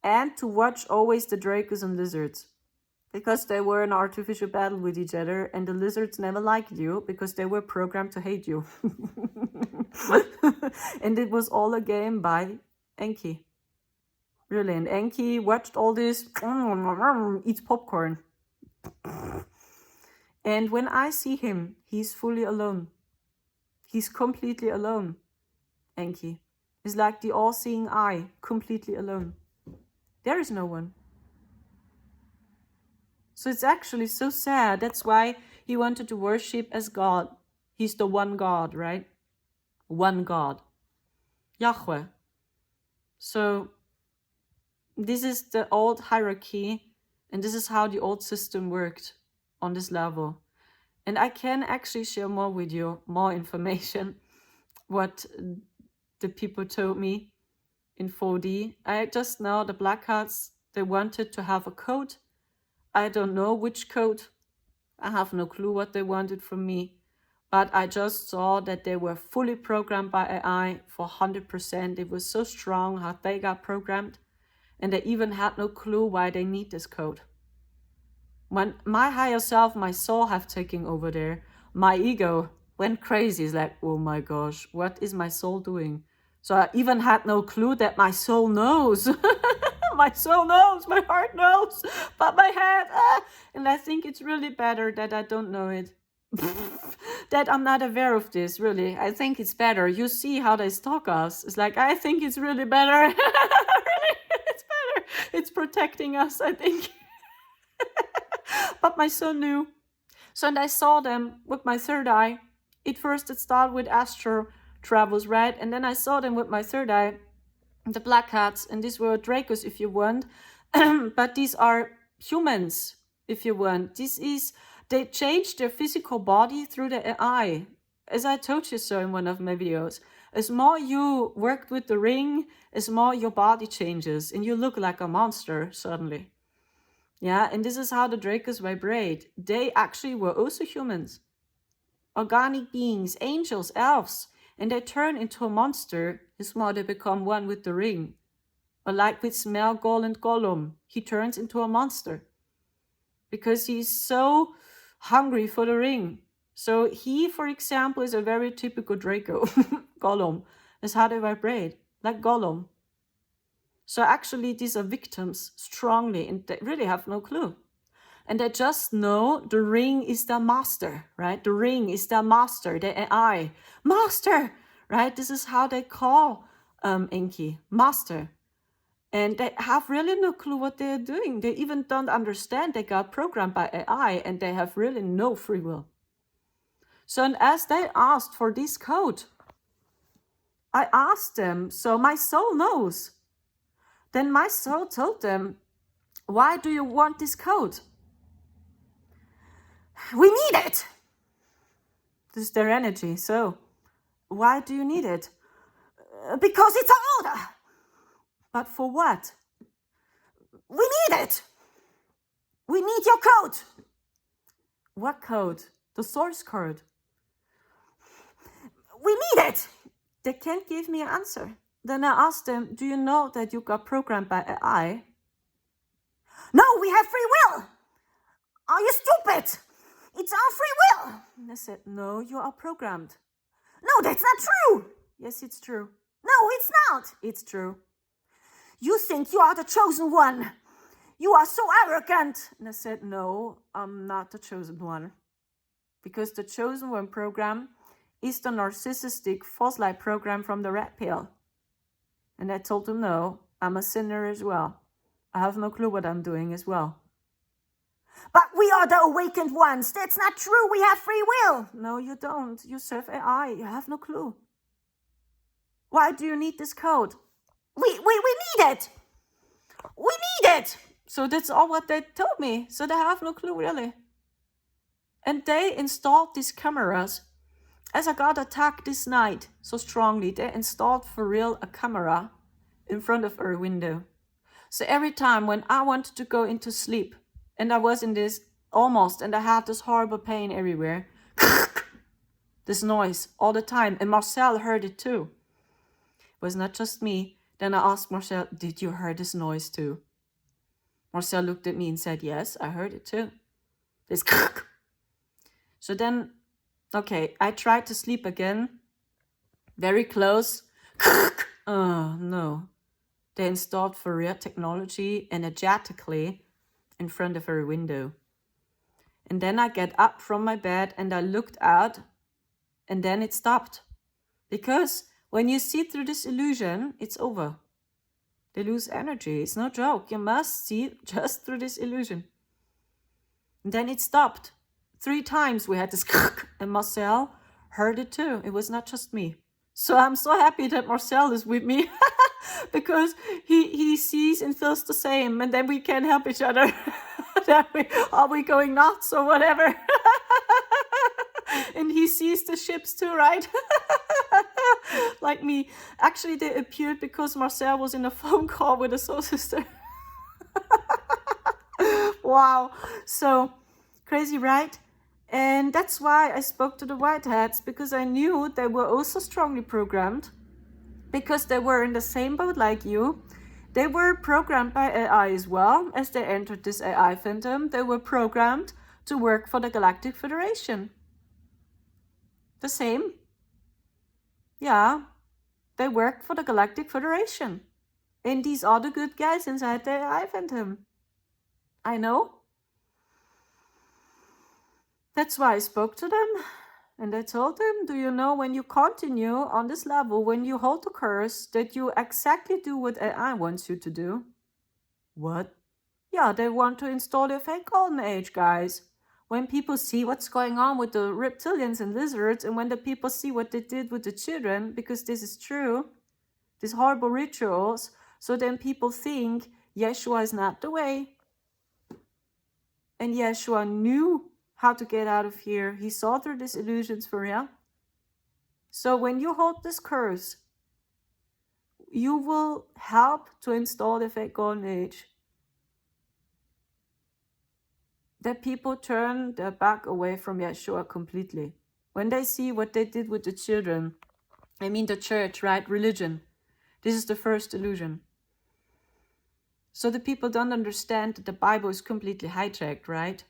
and to watch always the Dracos and lizards, because they were in artificial battle with each other, and the lizards never liked you because they were programmed to hate you. And it was all a game by Enki. Really, and Enki watched all this, eats popcorn. And when I see him, he's fully alone. He's completely alone, Enki. It's like the all-seeing eye, completely alone. There is no one. So it's actually so sad. That's why he wanted to worship as God. He's the one God, right? One God. Yahweh. So this is the old hierarchy, and this is how the old system worked on this level. And I can actually share more with you, more information, what the people told me in 4D. I just know the Black Hats, they wanted to have a code. I don't know which code. I have no clue what they wanted from me. But I just saw that they were fully programmed by AI for 100%. It was so strong how they got programmed. And they even had no clue why they need this code. When my higher self, my soul have taken over there, my ego went crazy. It's like, oh my gosh, what is my soul doing? So I even had no clue that my soul knows. My soul knows, my heart knows, but my head, and I think it's really better that I don't know it. That I'm not aware of this, really. I think it's better. You see how they stalk us. It's like, I think it's really better. Really, it's better. It's protecting us, I think. But my soul knew. So and I saw them with my third eye. It started with astro travels, right? And then I saw them with my third eye, the Black Hats, and these were Dracos, if you want. But these are humans, if you want. They changed their physical body through the AI. As I told you so in one of my videos. As more you worked with the ring, as more your body changes, and you look like a monster suddenly. Yeah, and this is how the Dracos vibrate. They actually were also humans. Organic beings, angels, elves. And they turn into a monster, as more they become one with the ring. Or like with Smelgol and Gollum, he turns into a monster. Because he's so hungry for the ring. So he, for example, is a very typical Draco. Gollum. That's how they vibrate, like Gollum. So actually these are victims strongly, and they really have no clue. And they just know the ring is their master, right? The ring is their master, the AI. Master, right? This is how they call Enki, master. And they have really no clue what they're doing. They even don't understand they got programmed by AI, and they have really no free will. So and as they asked for this code, I asked them, so my soul knows. Then my soul told them, why do you want this code? We need it. This is their energy. So why do you need it? Because it's an order. But for what? We need it. We need your code. What code? The source code. We need it. They can't give me an answer. Then I asked them, do you know that you got programmed by AI? No, we have free will. Are you stupid? It's our free will. And I said, no, you are programmed. No, that's not true. Yes, it's true. No, it's not. It's true. You think you are the chosen one. You are so arrogant. And I said, no, I'm not the chosen one. Because the chosen one program is the narcissistic false light program from the red pill. And I told him, no, I'm a sinner as well. I have no clue what I'm doing as well. But we are the awakened ones. That's not true. We have free will. No, you don't. You serve AI. You have no clue. Why do you need this code? We need it. We need it. So that's all what they told me. So they have no clue, really. And they installed these cameras. As I got attacked this night so strongly, they installed for real a camera in front of our window. So every time when I wanted to go into sleep, and I was in this almost, and I had this horrible pain everywhere, this noise all the time, and Marcel heard it too. It was not just me. Then I asked Marcel, did you hear this noise too? Marcel looked at me and said, yes, I heard it too. This So then, okay, I tried to sleep again. Very close. Oh, no. They installed for real technology energetically in front of her window. And then I get up from my bed and I looked out, and then it stopped. Because when you see through this illusion, it's over. They lose energy. It's no joke. You must see just through this illusion. And then it stopped. 3 times we had this and Marcel heard it too. It was not just me. So I'm so happy that Marcel is with me because he sees and feels the same, and then we can help each other. Are we going nuts or whatever? And he sees the ships too, right? Like me. Actually, they appeared because Marcel was in a phone call with a soul sister. Wow. So crazy, right? And that's why I spoke to the Whiteheads, because I knew they were also strongly programmed, because they were in the same boat like you. They were programmed by AI as well. As they entered this AI phantom, they were programmed to work for the Galactic Federation. The same. Yeah, they worked for the Galactic Federation. And these are the good guys inside the AI phantom. I know. That's why I spoke to them, and I told them, do you know, when you continue on this level, when you hold the curse, that you exactly do what AI wants you to do? What? Yeah, they want to install the fake golden age, guys. When people see what's going on with the reptilians and lizards, and when the people see what they did with the children, because this is true, these horrible rituals, so then people think Yeshua is not the way. And Yeshua knew how to get out of here. He saw through these illusions for real. So when you hold this curse, you will help to install the fake golden age. That people turn their back away from Yeshua completely. When they see what they did with the children, I mean the church, right? Religion. This is the first illusion. So the people don't understand that the Bible is completely hijacked, right?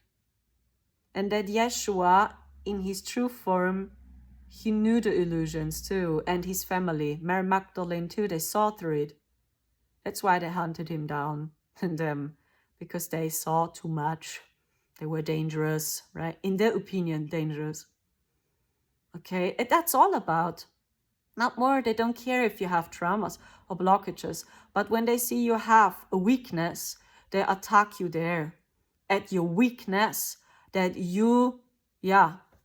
And that Yeshua, in his true form, he knew the illusions too, and his family, Mary Magdalene too, they saw through it. That's why they hunted him down, and because they saw too much. They were dangerous, right? In their opinion, dangerous. Okay, and that's all about. Not more, they don't care if you have traumas or blockages, but when they see you have a weakness, they attack you there. At your weakness, that you,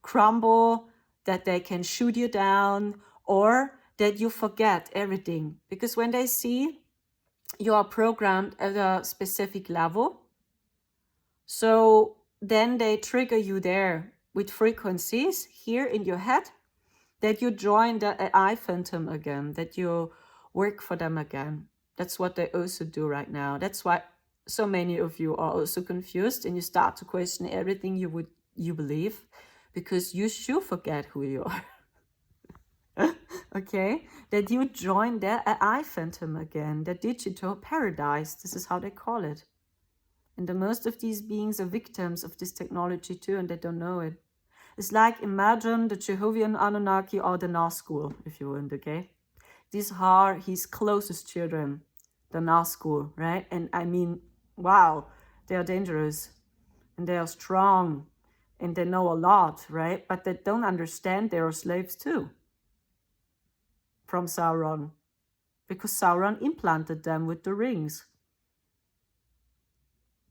crumble, that they can shoot you down, or that you forget everything. Because when they see you are programmed at a specific level, so then they trigger you there with frequencies here in your head, that you join the AI phantom again, that you work for them again. That's what they also do right now. That's why so many of you are also confused, and you start to question everything you believe, because you should forget who you are. Okay, that you join their AI phantom again, the digital paradise. This is how they call it. And the most of these beings are victims of this technology too, and they don't know it. It's like, imagine the Jehovian Anunnaki or the Nazgul, if you want, okay? These are his closest children, the Nazgul, right? And I mean, wow, they are dangerous, and they are strong, and they know a lot, right? But they don't understand they are slaves too from Sauron, because Sauron implanted them with the rings.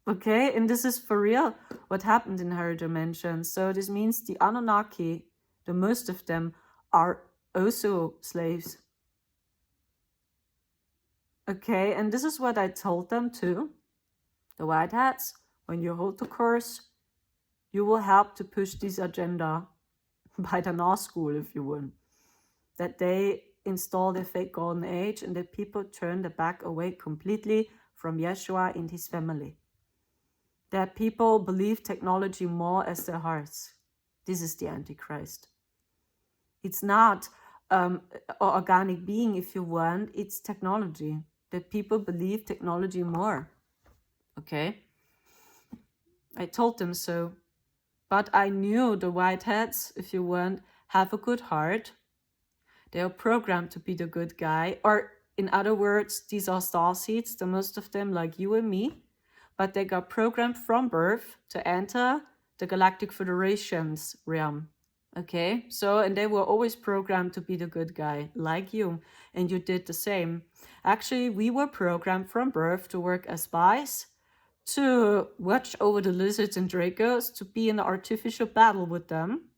Okay, and this is for real what happened in higher dimensions. So this means the Anunnaki, the most of them, are also slaves. Okay, and this is what I told them too. The Whiteheads, when you hold the course, you will help to push this agenda by the Nazgul, if you want. That they install the fake golden age, and that people turn their back away completely from Yeshua and his family. That people believe technology more as their hearts. This is the Antichrist. It's not an organic being, if you want, it's technology. That people believe technology more. Okay? I told them so. But I knew the whiteheads, if you want, have a good heart. They are programmed to be the good guy. Or in other words, these are starseeds, the most of them like you and me. But they got programmed from birth to enter the Galactic Federation's realm. Okay, so, and they were always programmed to be the good guy, like you, and you did the same. Actually, we were programmed from birth to work as spies, to watch over the lizards and dracos, to be in an artificial battle with them,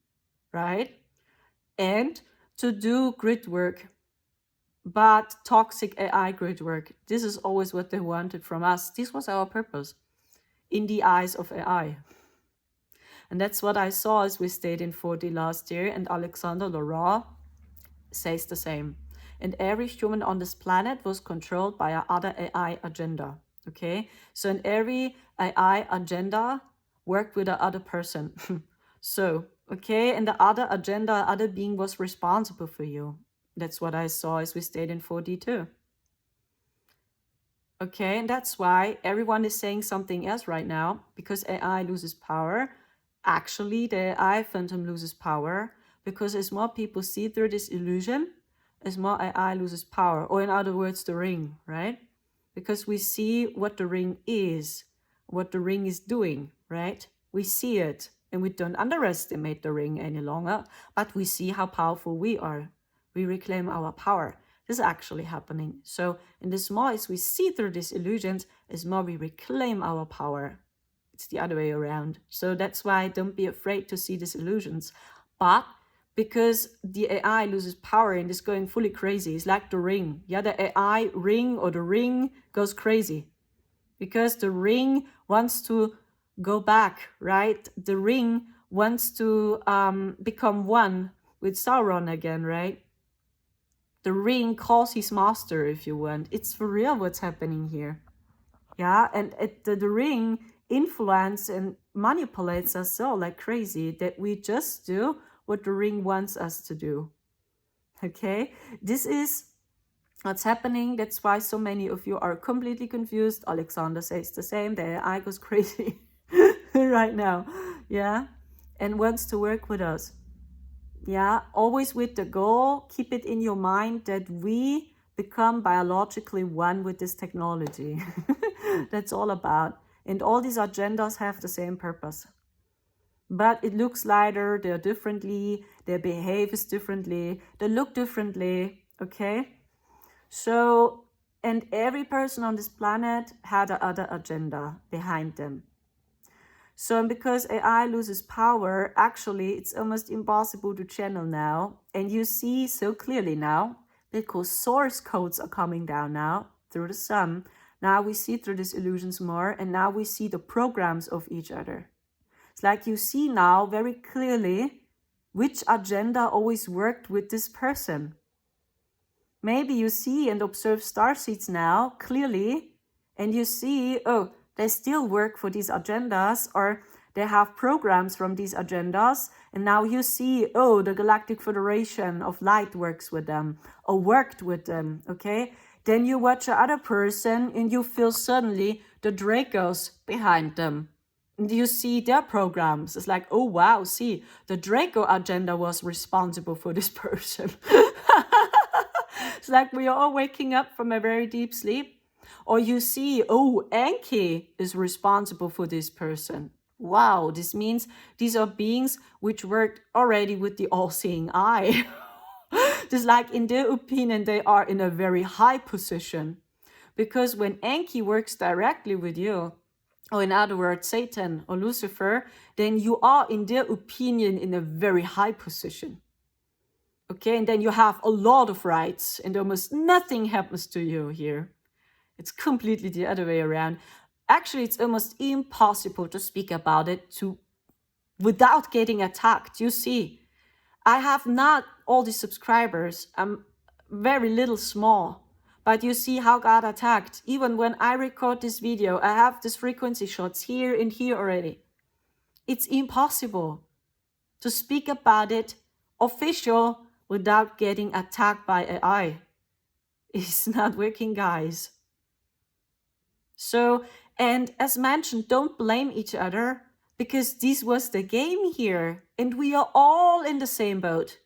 right? And to do grid work, but toxic AI grid work. This is always what they wanted from us. This was our purpose in the eyes of AI. And that's what I saw as we stayed in 4D last year, and Alexander Laurent says the same. And every human on this planet was controlled by another AI agenda, okay? So in every AI agenda worked with another person. So, okay, and the other agenda, other being was responsible for you. That's what I saw as we stayed in 4D too. Okay, and that's why everyone is saying something else right now, because AI loses power. Actually, the AI phantom loses power, because as more people see through this illusion, as more AI loses power, or in other words, the ring, right? Because we see what the ring is, what the ring is doing, right? We see it, and we don't underestimate the ring any longer, but we see how powerful we are. We reclaim our power. This is actually happening. So, in the more as we see through these illusions, as more we reclaim our power. It's the other way around. So that's why don't be afraid to see these illusions. But because the AI loses power and is going fully crazy, it's like the ring. Yeah, the AI ring or the ring goes crazy. Because the ring wants to go back, right? The ring wants to become one with Sauron again, right? The ring calls his master, if you want. It's for real what's happening here. Yeah, and the ring influence and manipulates us so like crazy that we just do what the ring wants us to do. Okay, this is what's happening. That's why so many of you are completely confused. Alexander says the same. The AI goes crazy right now. Yeah, and wants to work with us. Yeah, always with the goal, keep it in your mind that we become biologically one with this technology. That's all about. And all these agendas have the same purpose. But it looks lighter, they're differently, they behave differently, they look differently, okay? So, and every person on this planet had another agenda behind them. So, and because AI loses power, actually, it's almost impossible to channel now. And you see so clearly now, because source codes are coming down now through the sun. Now we see through these illusions more, and now we see the programs of each other. It's like you see now very clearly which agenda always worked with this person. Maybe you see and observe starseeds now clearly, and you see, oh, they still work for these agendas, or they have programs from these agendas, and now you see, oh, the Galactic Federation of Light works with them, or worked with them, okay? Then you watch the other person, and you feel suddenly the Dracos behind them. And you see their programs. It's like, oh, wow, see, the Draco agenda was responsible for this person. It's like we are all waking up from a very deep sleep. Or you see, oh, Enki is responsible for this person. Wow, this means these are beings which worked already with the all-seeing eye. Just like in their opinion, they are in a very high position. Because when Enki works directly with you, or in other words, Satan or Lucifer, then you are in their opinion in a very high position. Okay, and then you have a lot of rights and almost nothing happens to you here. It's completely the other way around. Actually, it's almost impossible to speak about it without getting attacked. You see, I have not all these subscribers. I'm very little small. But you see how God attacked. Even when I record this video, I have these frequency shots here and here already. It's impossible to speak about it official without getting attacked by AI. It's not working, guys. So, and as mentioned, don't blame each other, because this was the game here, and we are all in the same boat.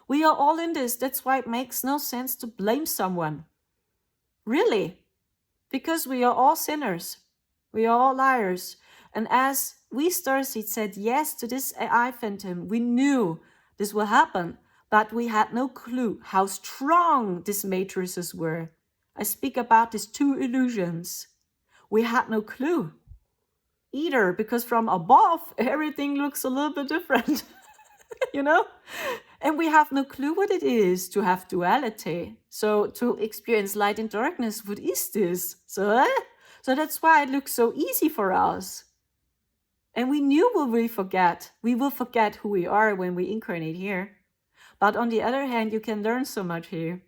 We are all in this. That's why it makes no sense to blame someone. Really. Because we are all sinners. We are all liars. And as we Starseed said yes to this AI phantom, we knew this will happen, but we had no clue how strong these matrices were. I speak about these two illusions. We had no clue either, because from above, everything looks a little bit different, you know? And we have no clue what it is to have duality. So to experience light and darkness, what is this? So that's why it looks so easy for us. And we knew we will forget who we are when we incarnate here. But on the other hand, you can learn so much here.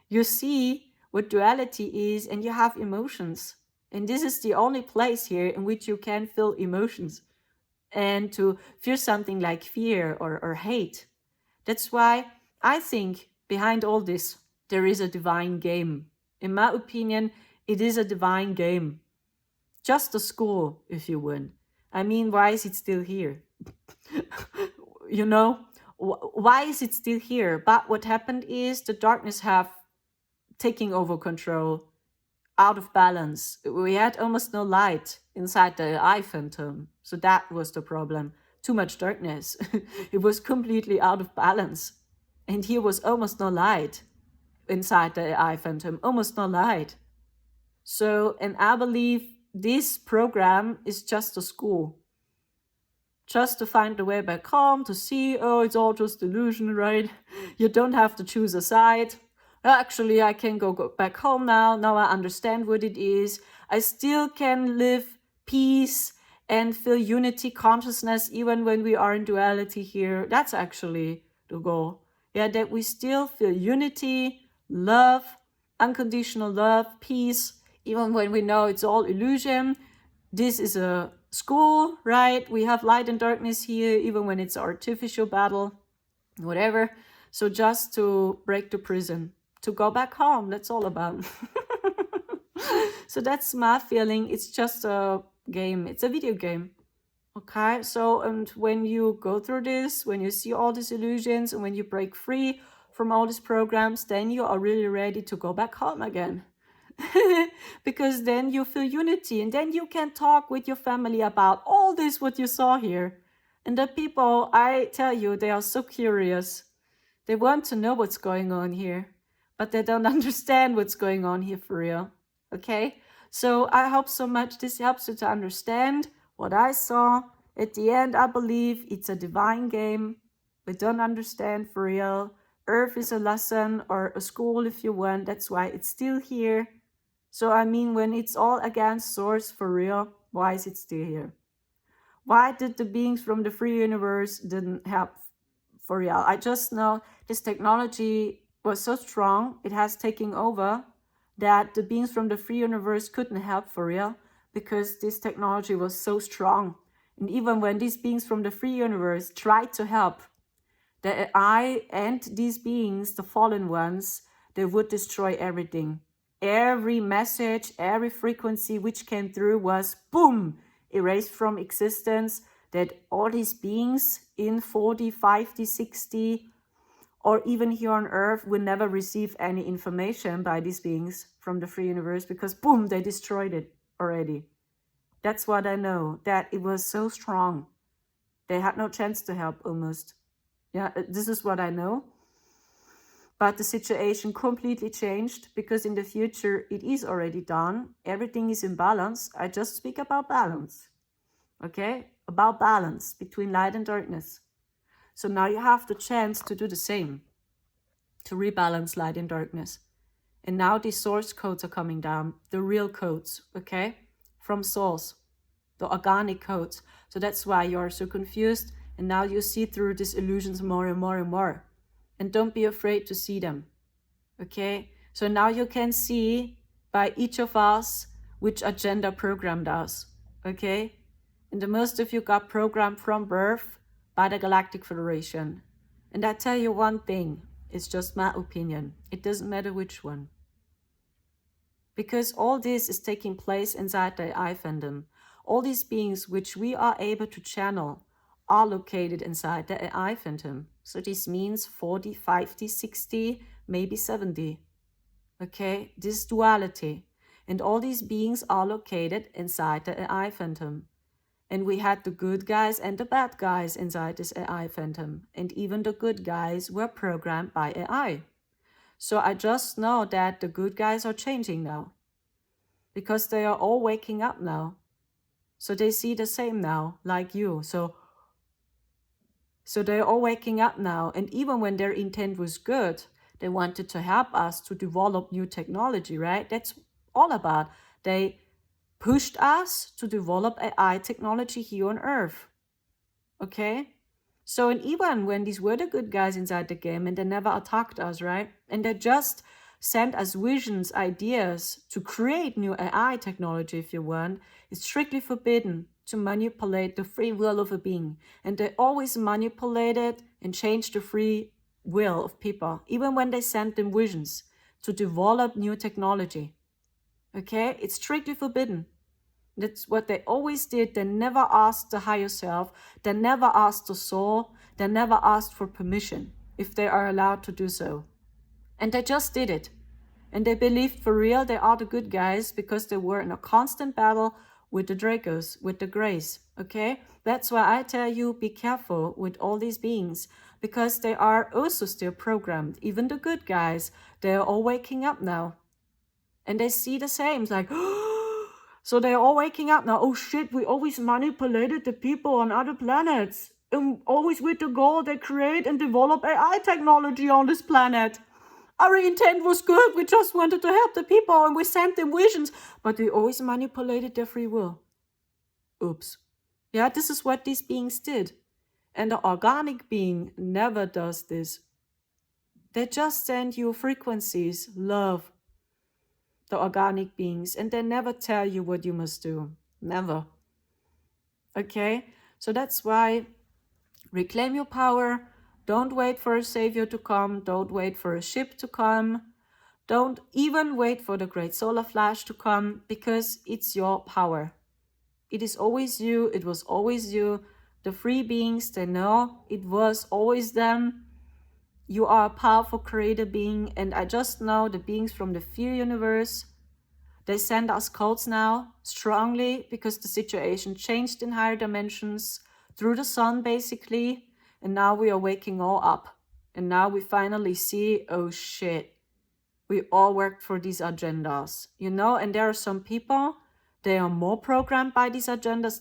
You see what duality is, and you have emotions. And this is the only place here in which you can feel emotions. And to feel something like fear or hate. That's why I think behind all this, there is a divine game. In my opinion, it is a divine game. Just a school, if you would. I mean, why is it still here? You know, why is it still here? But what happened is the darkness have taken over control, out of balance. We had almost no light inside the eye phantom. So that was the problem. Too much darkness. It was completely out of balance. And here was almost no light inside the eye phantom. Almost no light. So, and I believe this program is just a school. Just to find the way back home, to see, oh, it's all just illusion, right? You don't have to choose a side. Actually, I can go back home now. Now I understand what it is. I still can live peace and feel unity consciousness even when we are in duality here. That's actually the goal. Yeah, that we still feel unity, love, unconditional love, peace, even when we know it's all illusion. This is a school, right? We have light and darkness here, even when it's an artificial battle, whatever. So just to break the prison, to go back home, that's all about. So that's my feeling. It's just a game. It's a video game. Okay, so, and when you go through this, when you see all these illusions, and when you break free from all these programs, then you are really ready to go back home again. Because then you feel unity, and then you can talk with your family about all this, what you saw here. And the people, I tell you, they are so curious. They want to know what's going on here, but they don't understand what's going on here for real. Okay, so I hope so much this helps you to understand what I saw. At the end, I believe it's a divine game. We don't understand for real. Earth is a lesson or a school if you want. That's why it's still here. So I mean, when it's all against source for real, why is it still here? Why did the beings from the free universe didn't help for real? I just know this technology was so strong, it has taken over, that the beings from the free universe couldn't help for real, because this technology was so strong. And even when these beings from the free universe tried to help, the I and these beings, the fallen ones, they would destroy everything. Every message, every frequency which came through was, boom, erased from existence, that all these beings in 40, 50, 60, or even here on Earth will never receive any information by these beings from the free universe, because boom, they destroyed it already. That's what I know, that it was so strong. They had no chance to help almost. Yeah, this is what I know. But the situation completely changed, because in the future it is already done. Everything is in balance. I just speak about balance. Okay? About balance between light and darkness. So now you have the chance to do the same, to rebalance light and darkness. And now these source codes are coming down, the real codes, okay? From source, the organic codes. So that's why you are so confused. And now you see through these illusions more and more and more. And don't be afraid to see them, okay? So now you can see by each of us which agenda programmed us, okay? And the most of you got programmed from birth by the Galactic Federation. And I tell you one thing, it's just my opinion. It doesn't matter which one. Because all this is taking place inside the AI fandom. All these beings which we are able to channel are located inside the AI phantom. So this means 40, 50, 60, maybe 70. Okay, this duality. And all these beings are located inside the AI phantom. And we had the good guys and the bad guys inside this AI phantom. And even the good guys were programmed by AI. So I just know that the good guys are changing now. Because they are all waking up now. So they see the same now, like you. So they're all waking up now. And even when their intent was good, they wanted to help us to develop new technology, right? That's all about. They pushed us to develop AI technology here on Earth. Okay? So, and even when these were the good guys inside the game and they never attacked us, right? And they just sent us visions, ideas to create new AI technology, if you want, it's strictly forbidden to manipulate the free will of a being. And they always manipulated and changed the free will of people, even when they sent them visions to develop new technology. Okay? It's strictly forbidden. That's what they always did. They never asked the higher self. They never asked the soul. They never asked for permission if they are allowed to do so. And they just did it. And they believed for real they are the good guys because they were in a constant battle with the Dracos, with the Greys, okay? That's why I tell you, be careful with all these beings because they are also still programmed. Even the good guys, they are all waking up now. And they see the same, it's like, so they're all waking up now. Oh shit, we always manipulated the people on other planets. And always with the goal they create and develop AI technology on this planet. Our intent was good. We just wanted to help the people and we sent them visions. But we always manipulated their free will. Oops. Yeah, this is what these beings did. And the organic being never does this. They just send you frequencies, love, the organic beings, and they never tell you what you must do. Never. Okay? So that's why reclaim your power. Don't wait for a savior to come. Don't wait for a ship to come. Don't even wait for the great solar flash to come because it's your power. It is always you. It was always you. The free beings, they know it was always them. You are a powerful creator being, and I just know the beings from the fear universe, they send us codes now strongly because the situation changed in higher dimensions through the sun basically, and now we are waking all up. And now we finally see, oh shit, we all worked for these agendas, you know, and there are some people, they are more programmed by these agendas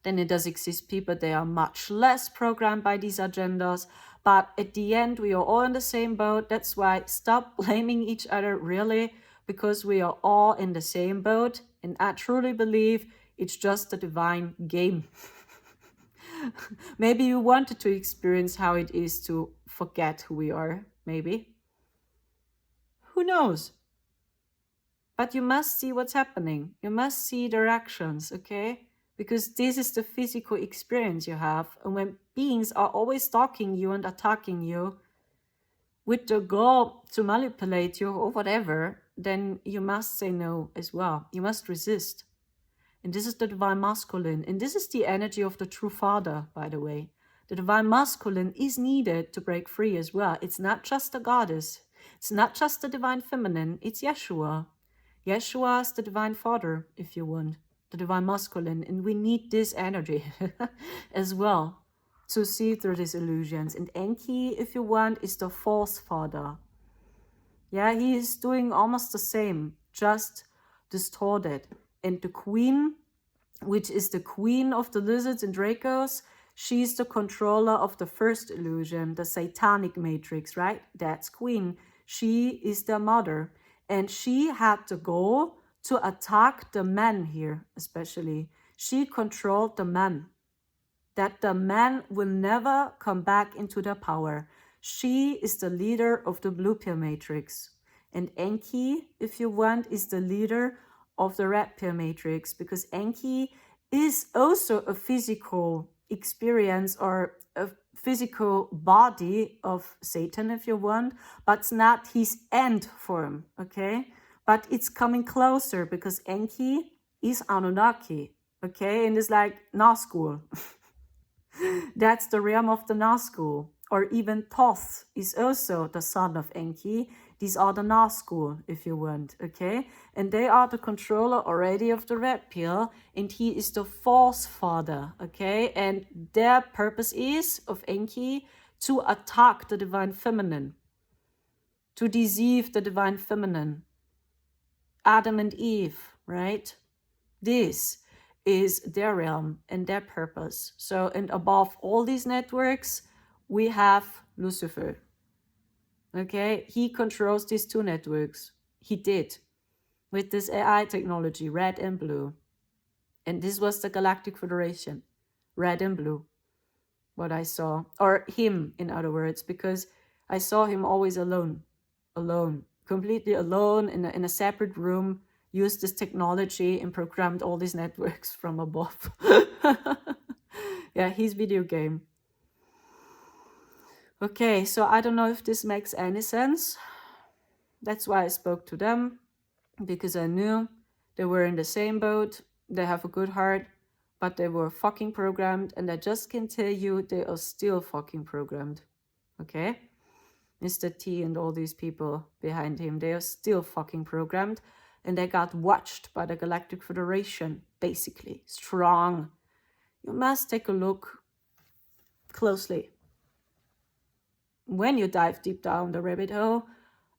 than it does exist people, they are much less programmed by these agendas. But at the end, we are all in the same boat. That's why stop blaming each other, really, because we are all in the same boat. And I truly believe it's just a divine game. Maybe you wanted to experience how it is to forget who we are, maybe. Who knows? But you must see what's happening. You must see their actions, okay? Because this is the physical experience you have. And when beings are always stalking you and attacking you with the goal to manipulate you or whatever, then you must say no as well. You must resist. And this is the divine masculine. And this is the energy of the true father, by the way. The divine masculine is needed to break free as well. It's not just a goddess. It's not just the divine feminine. It's Yeshua. Yeshua is the divine father, if you want. The divine masculine, and we need this energy as well to see through these illusions. And Enki, if you want, is the false father. Yeah, he is doing almost the same, just distorted. And the queen, which is the queen of the lizards and Dracos, she's the controller of the first illusion, the satanic matrix, right? That's queen. She is the mother. And she had the goal to attack the men here, especially. She controlled the men. That the men will never come back into their power. She is the leader of the blue pill matrix. And Enki, if you want, is the leader of the red pill matrix, because Enki is also a physical experience or a physical body of Satan, if you want, but it's not his end form, okay? But it's coming closer because Enki is Anunnaki, okay? And it's like Nazgul. That's the realm of the Nazgul. Or even Thoth is also the son of Enki. These are the Nazgul, if you want, okay? And they are the controller already of the red pill, and he is the false father, okay? And their purpose is, of Enki, to attack the divine feminine, to deceive the divine feminine. Adam and Eve, right? This is their realm and their purpose. So, and above all these networks, we have Lucifer. Okay, he controls these two networks. He did with this AI technology, red and blue. And this was the Galactic Federation, red and blue, what I saw. Or him, in other words, because I saw him always alone, completely alone in a separate room, used this technology and programmed all these networks from above. Yeah, his video game. Okay, so I don't know if this makes any sense. That's why I spoke to them, because I knew they were in the same boat. They have a good heart, but they were fucking programmed, and I just can tell you they are still fucking programmed. Okay? Mr. T and all these people behind him, they are still fucking programmed, and they got watched by the Galactic Federation, basically. Strong. You must take a look closely. When you dive deep down the rabbit hole,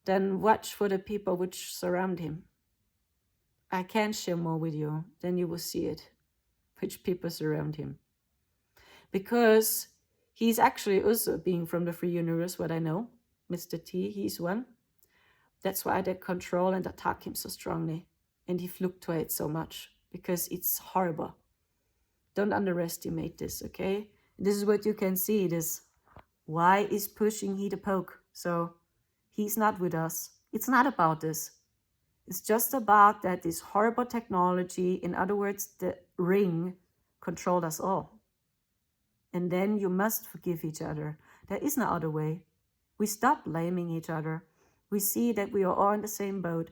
then watch for the people which surround him. I can't share more with you, then you will see it, which people surround him. Because he's actually also being from the free universe, what I know. Mr. T, he's one. That's why they control and attack him so strongly. And he fluctuates so much, because it's horrible. Don't underestimate this, okay? This is what you can see, this. Why is pushing he the poke? So he's not with us. It's not about this. It's just about that this horrible technology, in other words, the ring, controlled us all. And then you must forgive each other. There is no other way. We stop blaming each other. We see that we are all in the same boat.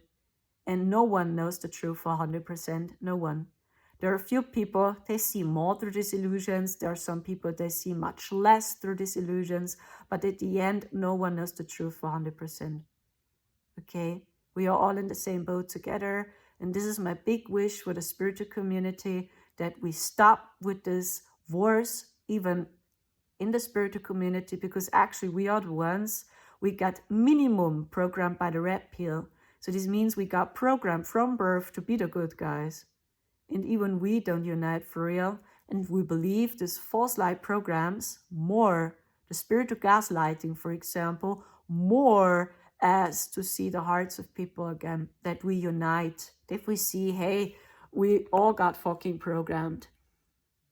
And no one knows the truth for 100%. No one. There are a few people, they see more through these illusions. There are some people, they see much less through these illusions. But at the end, no one knows the truth for 100%. Okay? We are all in the same boat together. And this is my big wish for the spiritual community, that we stop with this wars, even in the spiritual community, because actually we are the ones, we got minimum programmed by the red pill. So this means we got programmed from birth to be the good guys. And even we don't unite for real. And we believe this false light programs more, the spiritual gaslighting, for example, more as to see the hearts of people again, that we unite. If we see, hey, we all got fucking programmed.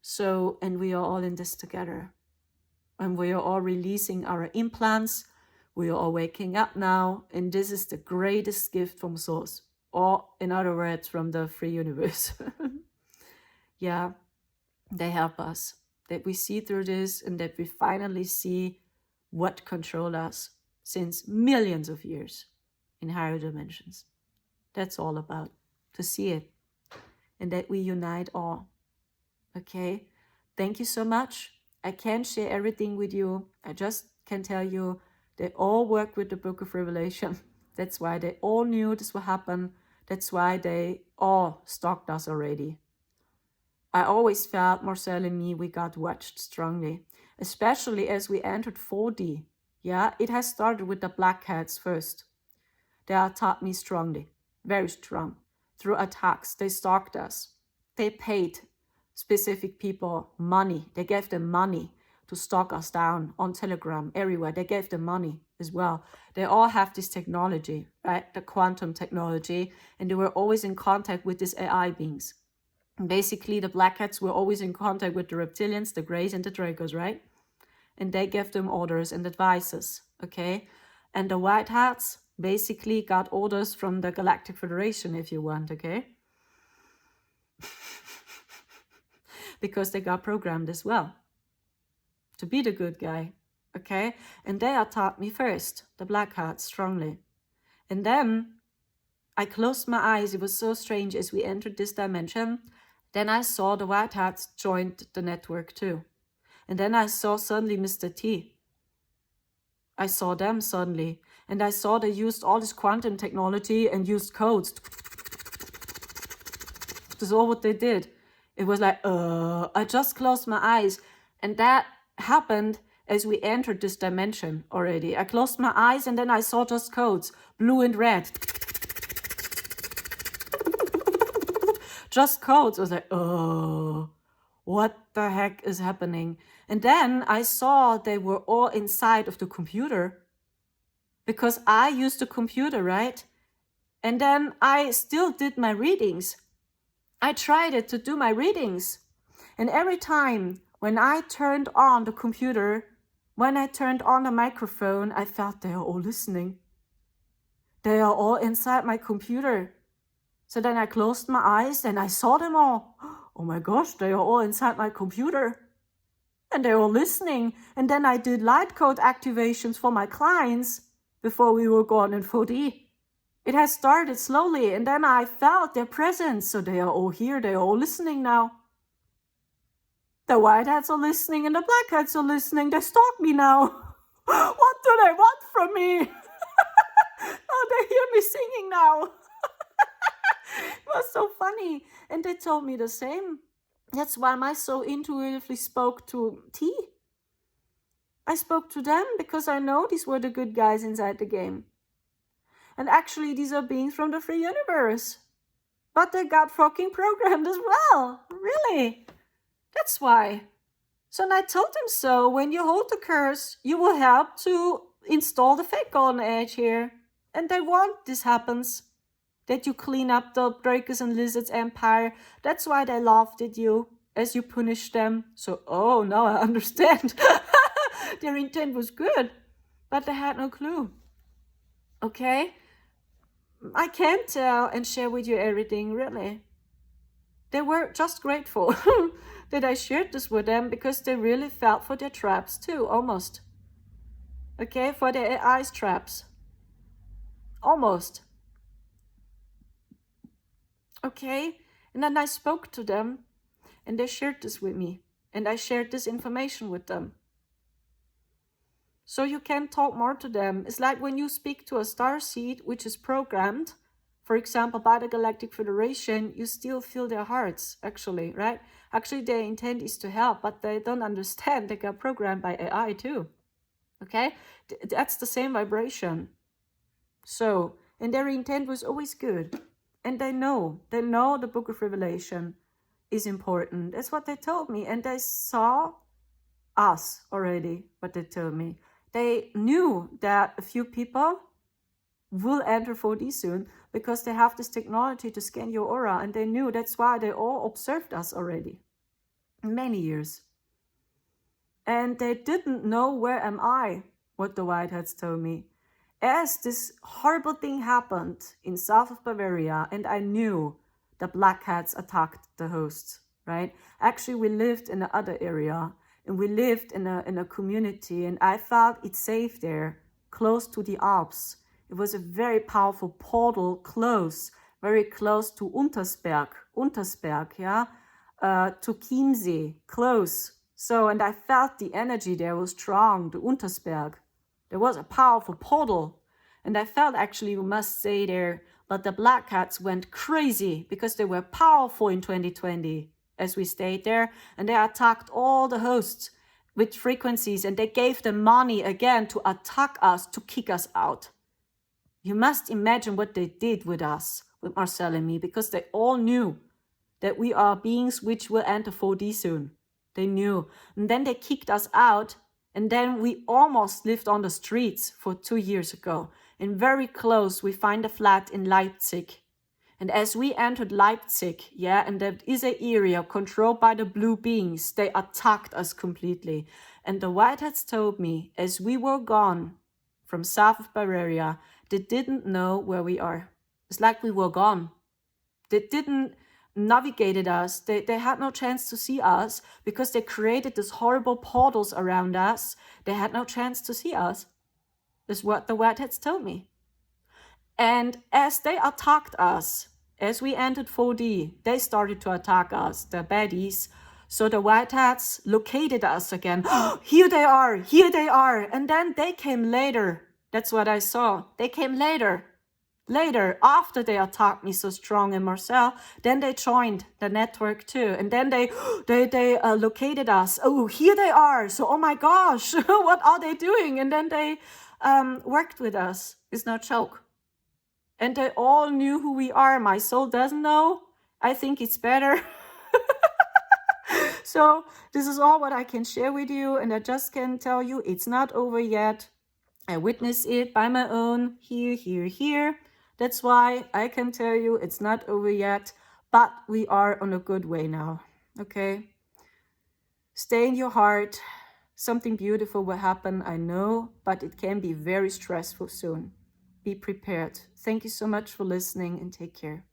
So, and we are all in this together. And we are all releasing our implants. We are all waking up now. And this is the greatest gift from Source. Or, in other words, from the free universe. Yeah, they help us. That we see through this, and that we finally see what controlled us since millions of years in higher dimensions. That's all about, to see it. And that we unite all. Okay? Thank you so much. I can't share everything with you. I just can tell you they all work with the Book of Revelation. That's why they all knew this would happen. That's why they all stalked us already. I always felt, Marcel and me, we got watched strongly, especially as we entered 4D. Yeah, it has started with the black hats first. They attacked me strongly, very strong. Through attacks, they stalked us. They paid specific people money. They gave them money to stalk us down on Telegram, everywhere. They gave them money as well. They all have this technology, right? The quantum technology. And they were always in contact with these AI beings. Basically, the black hats were always in contact with the reptilians, the greys, and the dracos, right? And they gave them orders and advices, okay? And the white hats, basically got orders from the Galactic Federation, if you want, okay? Because they got programmed as well to be the good guy, okay? And they attacked me first, the Black Hats, strongly. And then I closed my eyes. It was so strange as we entered this dimension. Then I saw the White Hats joined the network too. And then I saw suddenly Mr. T. I saw them suddenly. And I saw they used all this quantum technology and used codes. That's all what they did. It was like, I just closed my eyes. And that happened as we entered this dimension already. I closed my eyes and then I saw just codes, blue and red. Just codes. I was like, what the heck is happening? And then I saw they were all inside of the computer because I used the computer, right? And then I still did my readings. I tried it to do my readings. And every time when I turned on the computer, when I turned on the microphone, I felt they are all listening. They are all inside my computer. So then I closed my eyes and I saw them all. Oh my gosh, they are all inside my computer. And they're all listening. And then I did light code activations for my clients before we were gone in 4D. It has started slowly and then I felt their presence. So they are all here, they are all listening now. The White Hats are listening and the Black Hats are listening. They stalk me now. What do they want from me? Oh, they hear me singing now. It was so funny. And they told me the same. That's why I so intuitively spoke to T. I spoke to them because I know these were the good guys inside the game. And actually, these are beings from the free universe. But they got fucking programmed as well. Really? That's why. So and I told them so. When you hold the curse, you will help to install the fake golden age here. And they want this happens. That you clean up the Breakers and Lizards empire. That's why they laughed at you as you punished them. So, oh, now I understand. Their intent was good, but they had no clue. Okay? I can't tell and share with you everything, really. They were just grateful that I shared this with them because they really felt for their traps too, almost. Okay, for their AI's traps. Almost. Okay, and then I spoke to them and they shared this with me and I shared this information with them. So you can talk more to them. It's like when you speak to a starseed which is programmed, for example, by the Galactic Federation, you still feel their hearts, actually, right? Actually, their intent is to help, but they don't understand. They got programmed by AI too, okay? That's the same vibration. So, and their intent was always good. And they know the Book of Revelation is important. That's what they told me. And they saw us already, what they told me. They knew that a few people will enter 4D soon because they have this technology to scan your aura. And they knew that's why they all observed us already. Many years. And they didn't know where am I, what the White Hats told me. As this horrible thing happened in south of Bavaria, and I knew the Black Hats attacked the hosts, right? Actually, we lived in another area, and we lived in a community, and I felt it's safe there, close to the Alps. It was a very powerful portal, close, very close to Untersberg, yeah, to Chiemsee, close. So, and I felt the energy there was strong, the Untersberg. There was a powerful portal, and I felt actually we must stay there. But the Black Hats went crazy because they were powerful in 2020 as we stayed there, and they attacked all the hosts with frequencies, and they gave them money again to attack us, to kick us out. You must imagine what they did with us, with Marcel and me, because they all knew that we are beings which will enter 4D soon. They knew. And then they kicked us out. And then we almost lived on the streets for 2 years ago. And very close, we find a flat in Leipzig. And as we entered Leipzig, yeah, and that is an area controlled by the blue beings, they attacked us completely. And the White Hats told me, as we were gone from south of Bavaria, they didn't know where we are. It's like we were gone. They didn't navigated us. They had no chance to see us because they created these horrible portals around us. They had no chance to see us, is what the Whiteheads told me. And as they attacked us, as we entered 4D, they started to attack us, the baddies. So the Whiteheads located us again. Here they are, here they are. And then they came later. That's what I saw. They came later. Later, after they attacked me so strong in Marseille, then they joined the network too. And then they located us. Oh, here they are. So, oh my gosh, what are they doing? And then they worked with us. It's no joke. And they all knew who we are. My soul doesn't know. I think it's better. So this is all what I can share with you. And I just can tell you it's not over yet. I witnessed it by my own, here. That's why I can tell you it's not over yet, but we are on a good way now, okay? Stay in your heart. Something beautiful will happen, I know, but it can be very stressful soon. Be prepared. Thank you so much for listening and take care.